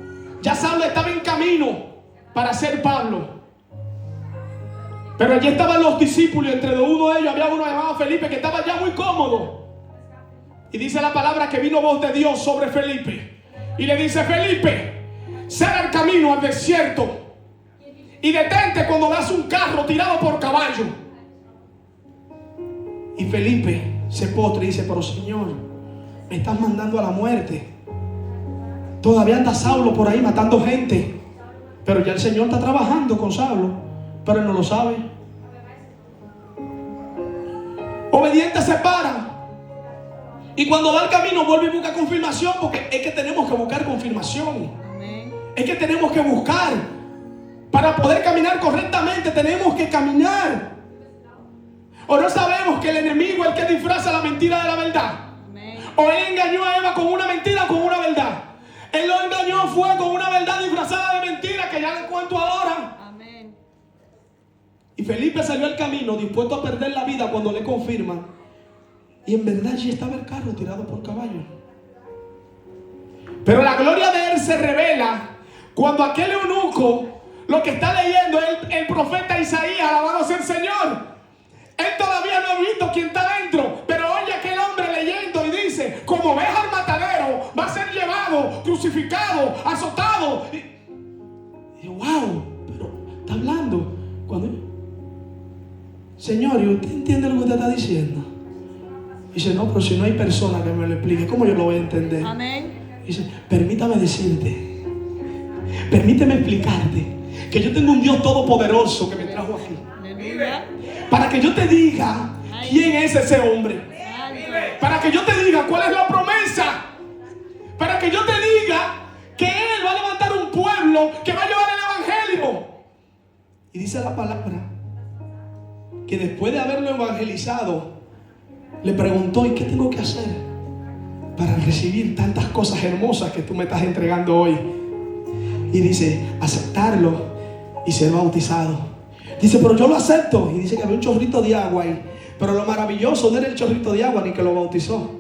Ya Saulo estaba en camino para ser Pablo. Pero allí estaban los discípulos. Entre uno de ellos había uno llamado Felipe, que estaba ya muy cómodo. Y dice la palabra que vino voz de Dios sobre Felipe. Y le dice: Felipe, sal al camino, al desierto, y detente cuando veas un carro tirado por caballo. Y Felipe se postra y dice: pero Señor, me estás mandando a la muerte. Todavía anda Saulo por ahí matando gente. Pero ya el Señor está trabajando con Saulo, pero él no lo sabe. Obediente se para. Y cuando va al camino vuelve y busca confirmación, porque es que tenemos que buscar confirmación. Amén. Es que tenemos que buscar. Para poder caminar correctamente tenemos que caminar. ¿O no sabemos que el enemigo es el que disfraza la mentira de la verdad? Amén. ¿O él engañó a Eva con una mentira o con una verdad? Él lo engañó fue con una verdad disfrazada de mentira, que ya le cuento ahora. Amén. Y Felipe salió al camino dispuesto a perder la vida cuando le confirman. Y en verdad allí estaba el carro tirado por caballo. Pero la gloria de él se revela cuando aquel eunuco, lo que está leyendo el profeta Isaías, alabado sea el Señor. Él todavía no ha visto quién está dentro, pero oye aquel hombre leyendo y dice: como oveja al matadero, va a ser llevado, crucificado, azotado. Y yo, wow, pero está hablando. Señor, ¿y usted entiende lo que usted está diciendo? Y dice: no, pero si no hay persona que me lo explique, ¿cómo yo lo voy a entender? Amén. Y dice: permítame decirte, permíteme explicarte que yo tengo un Dios todopoderoso que me trajo aquí. Aleluya. Para que yo te diga quién es ese hombre. Para que yo te diga cuál es la promesa. Para que yo te diga que Él va a levantar un pueblo que va a llevar el evangelio. Y dice la palabra que después de haberlo evangelizado, le preguntó: ¿y qué tengo que hacer para recibir tantas cosas hermosas que tú me estás entregando hoy? Y dice: aceptarlo y ser bautizado. Dice: pero yo lo acepto. Y dice que había un chorrito de agua ahí. Pero lo maravilloso no era el chorrito de agua ni que lo bautizó.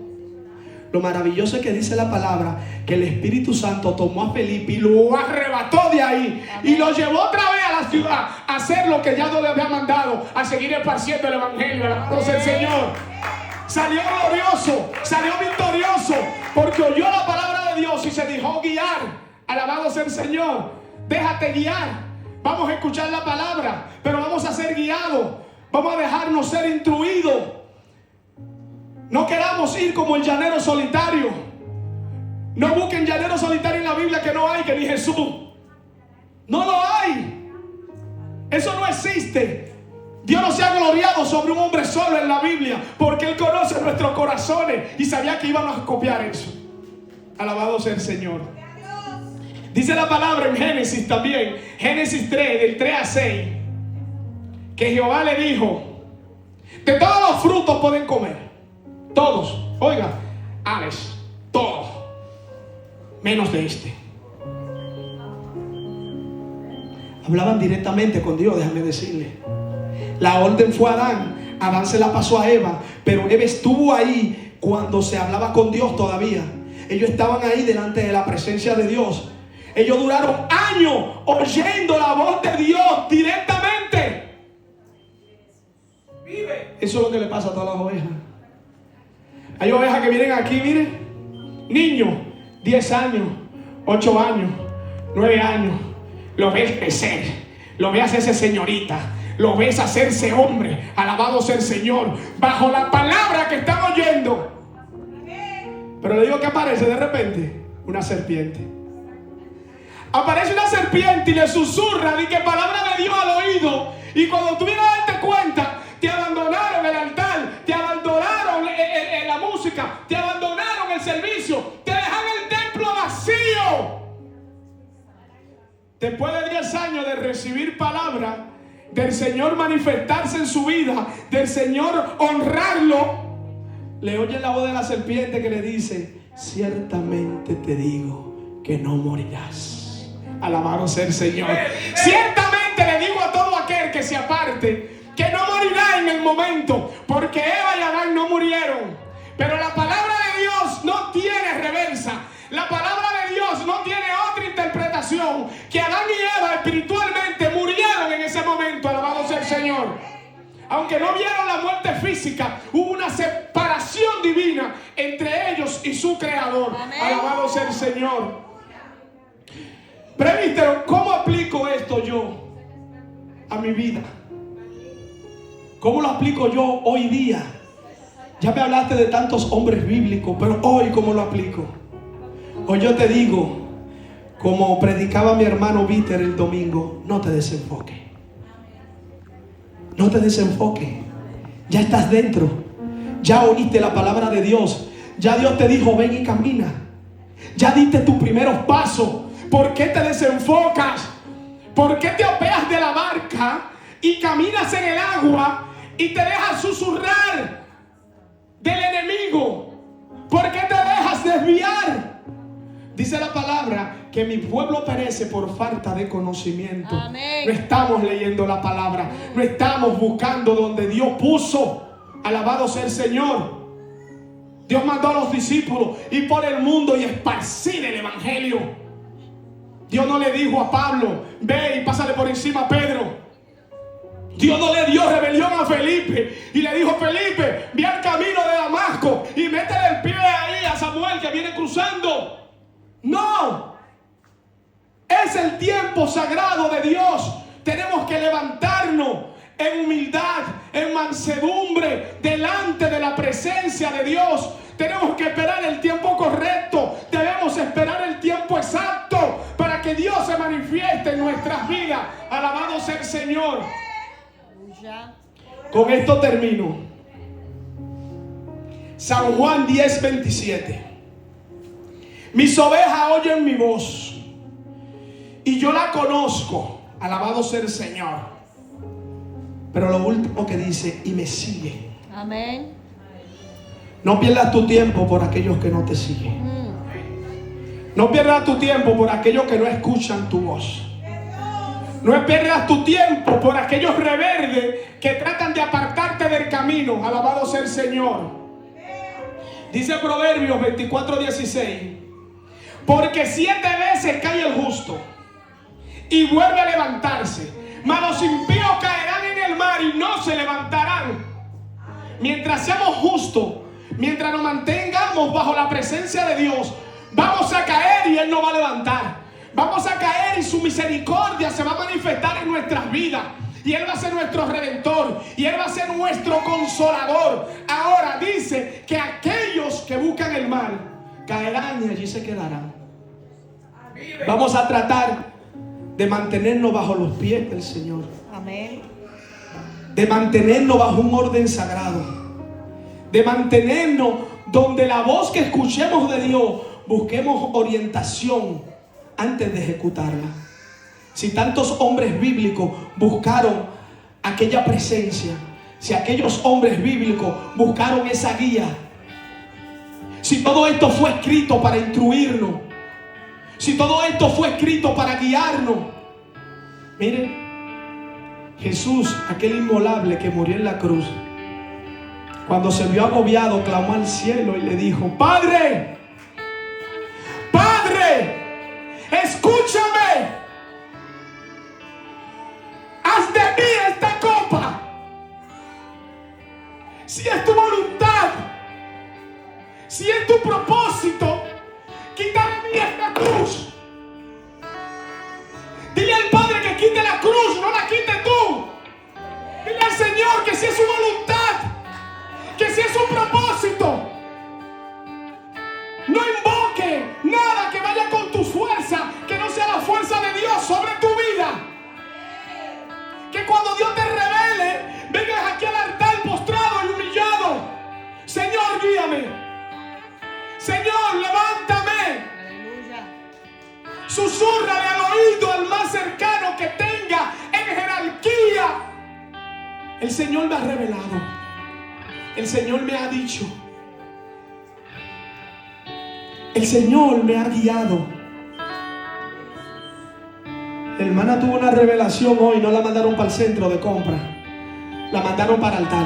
Lo maravilloso es que dice la palabra que el Espíritu Santo tomó a Felipe y lo arrebató de ahí. Y lo llevó otra vez a la ciudad a hacer lo que ya no le había mandado, a seguir esparciendo el evangelio. Alabado sea el Señor. Salió glorioso, salió victorioso, porque oyó la palabra de Dios y se dejó guiar. Alabado sea el Señor. Déjate guiar. Vamos a escuchar la palabra, pero vamos a ser guiados. Vamos a dejarnos ser instruidos. No queramos ir como el llanero solitario. No busquen llanero solitario en la Biblia, que no hay, que ni Jesús. No lo hay. Eso no existe. Dios no se ha gloriado sobre un hombre solo en la Biblia, porque Él conoce nuestros corazones y sabía que íbamos a copiar eso. Alabado sea el Señor. Dice la palabra en Génesis también, Génesis 3, del 3 a 6, que Jehová le dijo: de todos los frutos pueden comer, todos, oiga, aves, todos, menos de este. Hablaban directamente con Dios, déjame decirle. La orden fue a Adán, Adán se la pasó a Eva, pero Eva estuvo ahí cuando se hablaba con Dios todavía. Ellos estaban ahí delante de la presencia de Dios. Ellos duraron años oyendo la voz de Dios directamente. Eso es lo que le pasa a todas las ovejas. Hay ovejas que vienen aquí, miren, niños, 10 años, 8 años, 9 años. Lo ves crecer, lo ves hacerse señorita, lo ves hacerse hombre. Alabado sea el Señor, bajo la palabra que están oyendo. Pero le digo que aparece de repente una serpiente. Aparece una serpiente y le susurra de que palabra de Dios al oído. Y cuando tú vienes a darte cuenta, te abandonaron el altar, te abandonaron la música, te abandonaron el servicio, te dejan el templo vacío. Después de 10 años de recibir palabra del Señor manifestarse en su vida, del Señor honrarlo, le oye la voz de la serpiente que le dice: ciertamente te digo que no morirás. Alabado sea el Señor. Ciertamente le digo a todo aquel que se aparte que no morirá en el momento, porque Eva y Adán no murieron. Pero la palabra de Dios no tiene reversa. La palabra de Dios no tiene otra interpretación, que Adán y Eva espiritualmente murieron en ese momento. Alabado sea el Señor. Aunque no vieron la muerte física, hubo una separación divina entre ellos y su Creador. Amén. Alabado sea el Señor. Presbítero, ¿cómo aplico esto yo a mi vida? ¿Cómo lo aplico yo hoy día? Ya me hablaste de tantos hombres bíblicos, pero hoy ¿cómo lo aplico? Hoy yo te digo, como predicaba mi hermano Víter el domingo, no te desenfoques. No te desenfoques. Ya estás dentro. Ya oíste la palabra de Dios. Ya Dios te dijo: ven y camina. Ya diste tus primeros pasos. ¿Por qué te desenfocas? ¿Por qué te apeas de la barca y caminas en el agua y te dejas susurrar del enemigo? ¿Por qué te dejas desviar? Dice la palabra que mi pueblo perece por falta de conocimiento. Amén. No estamos leyendo la palabra, no estamos buscando donde Dios puso. Alabado sea el Señor. Dios mandó a los discípulos ir por el mundo y esparcir el evangelio. Dios no le dijo a Pablo: ve y pásale por encima a Pedro. Dios no le dio rebelión a Felipe y le dijo: Felipe, ve al camino de Damasco y métele el pie ahí a Samuel que viene cruzando. No, es el tiempo sagrado de Dios. Tenemos que levantarnos en humildad, en mansedumbre, delante de la presencia de Dios. Tenemos que esperar el tiempo correcto. Debemos esperar el tiempo exacto para que Dios se manifieste en nuestras vidas. Alabado sea el Señor. Con esto termino. San Juan 10:27. Mis ovejas oyen mi voz y yo la conozco. Alabado sea el Señor. Pero lo último que dice: y me sigue. Amén. No pierdas tu tiempo por aquellos que no te siguen. No pierdas tu tiempo por aquellos que no escuchan tu voz. No pierdas tu tiempo por aquellos rebeldes que tratan de apartarte del camino. Alabado sea el Señor. Dice Proverbios 24:16. Porque 7 veces cae el justo y vuelve a levantarse, mas los impíos caerán en el mar y no se levantarán. Mientras seamos justos, mientras nos mantengamos bajo la presencia de Dios, vamos a caer y Él nos va a levantar. Vamos a caer y su misericordia se va a manifestar en nuestras vidas. Y Él va a ser nuestro redentor. Y Él va a ser nuestro consolador. Ahora dice que aquellos que buscan el mal caerán y allí se quedarán. Vamos a tratar de mantenernos bajo los pies del Señor. Amén. De mantenernos bajo un orden sagrado. De mantenernos donde la voz que escuchemos de Dios busquemos orientación antes de ejecutarla. Si tantos hombres bíblicos buscaron aquella presencia, si aquellos hombres bíblicos buscaron esa guía, si todo esto fue escrito para instruirnos, si todo esto fue escrito para guiarnos. Miren, Jesús, aquel inmolable que murió en la cruz, cuando se vio agobiado, clamó al cielo y le dijo: Padre, Padre, escúchame, haz de mí esta copa. Si es tu voluntad, si es tu propósito, quita de mí esta cruz. Dile al Padre que quite la cruz, no la quite tú. Dile al Señor que si es su voluntad, que si es su propósito, no invoque nada que vaya con tu fuerza, que no sea la fuerza cuando Dios te revele, vengas aquí al altar postrado y humillado. Señor, guíame. Señor, levántame. Aleluya. Susúrrale al oído al más cercano que tenga en jerarquía. El Señor me ha revelado. El Señor me ha dicho. El Señor me ha guiado. La hermana tuvo una revelación hoy. No la mandaron para el centro de compra, la mandaron para el altar.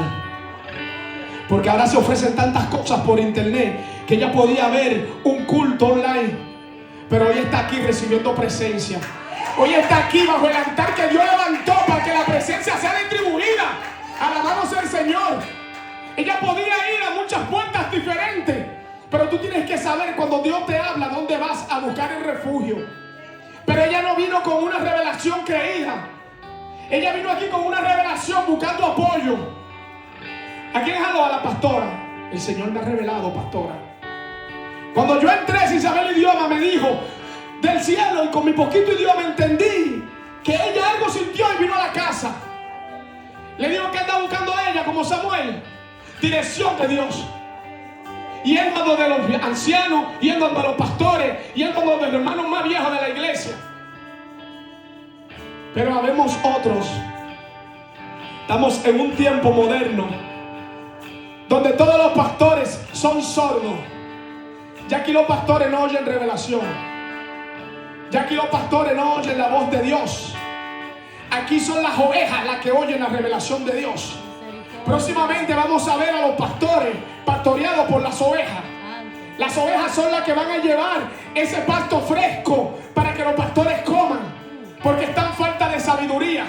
Porque ahora se ofrecen tantas cosas por internet que ella podía ver un culto online. Pero hoy está aquí recibiendo presencia. Hoy está aquí bajo el altar que Dios levantó para que la presencia sea distribuida. Alabado sea el Señor. Ella podía ir a muchas puertas diferentes, pero tú tienes que saber cuando Dios te habla dónde vas a buscar el refugio. Pero ella no vino con una revelación creída. Ella vino aquí con una revelación buscando apoyo. ¿A quién jaló? A la pastora. El Señor me ha revelado, pastora. Cuando yo entré sin saber el idioma, me dijo del cielo, y con mi poquito idioma entendí que ella algo sintió y vino a la casa. Le digo que anda buscando a ella como Samuel. Dirección de Dios. Yendo donde los ancianos, yendo donde los pastores, yendo donde los hermanos más viejos de la iglesia. Pero habemos otros. Estamos en un tiempo moderno donde todos los pastores son sordos. Ya aquí los pastores no oyen revelación. Ya aquí los pastores no oyen la voz de Dios. Aquí son las ovejas las que oyen la revelación de Dios. Próximamente vamos a ver a los pastores pastoreados por las ovejas. Las ovejas son las que van a llevar ese pasto fresco para que los pastores coman. Porque están falta de sabiduría,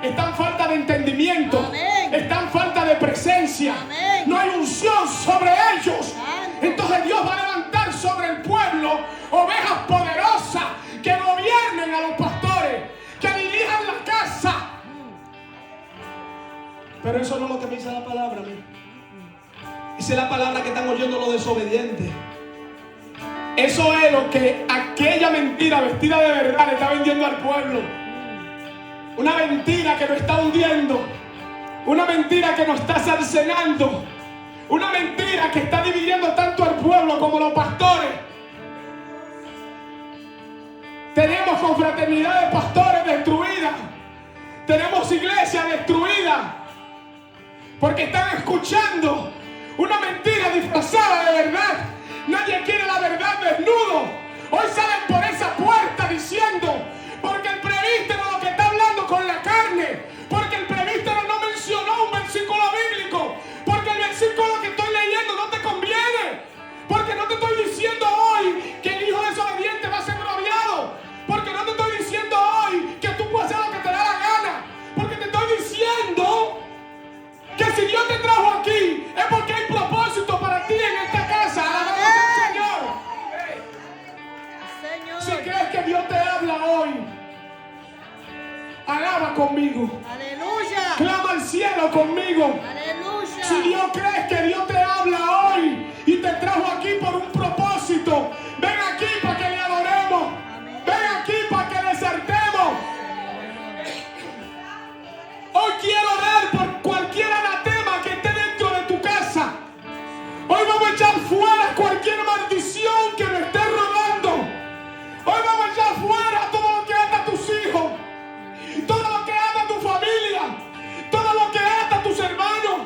están falta de entendimiento, Amén. están falta de presencia. Amén. No hay unción sobre ellos. Santo. Entonces Dios va a levantar sobre el pueblo ovejas poderosas que gobiernen a los pastores, que dirijan la casa. Pero eso no es lo que me dice la palabra, mira. Dice la palabra que están oyendo los desobedientes. Eso es lo que aquella mentira vestida de verdad le está vendiendo al pueblo. Una mentira que nos está hundiendo. Una mentira que nos está cercenando. Una mentira que está dividiendo tanto al pueblo como los pastores. Tenemos confraternidad de pastores destruida. Tenemos iglesias destruidas. Porque están escuchando una mentira disfrazada de verdad. Nadie quiere la verdad desnudo. Hoy salen por esa puerta diciendo, porque el presbítero lo que está hablando con la carne, porque el presbítero no mencionó un versículo bíblico, porque el versículo que estoy leyendo no te conviene, porque no te estoy diciendo hoy que el hijo desobediente va a ser gloriado, porque no te estoy diciendo hoy que tú puedes hacer lo que te da la gana, porque te estoy diciendo que si Dios te trajo aquí es porque hay propósito para ti en esta casa. Alabado sea el Señor. Si crees que Dios te habla hoy, alaba conmigo. Aleluya. Clama al cielo conmigo. Aleluya. Si Dios crees que Dios te habla hoy y te trajo aquí por un propósito, ven aquí para que le adoremos. Ven aquí para que le exaltemos. Hoy quiero orar por cualquier anatema que esté dentro de tu casa. Hoy vamos a echar fuera cualquier maldición que me esté robando. Hoy vamos a echar fuera todo lo que ata a tus hijos, todo lo que ata a tu familia, todo lo que ata a tus hermanos.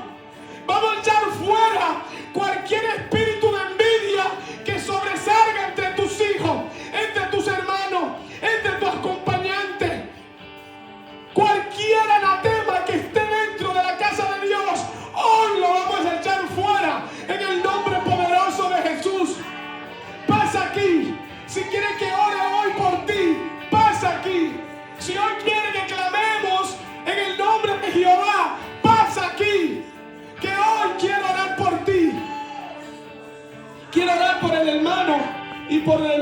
Vamos a echar fuera cualquier espíritu de envidia que sobresalga entre tus hijos, entre tus hermanos, entre tus acompañantes. Cualquier anatema que esté dentro de la casa de Dios, hoy lo vamos a echar fuera en el nombre poderoso de Jesús. Pasa aquí. Si quieres que ore hoy por ti, pasa aquí. Si hoy quieres que clamemos en el nombre de Jehová, pasa aquí. Que hoy quiero orar por ti. Quiero orar por el hermano y por el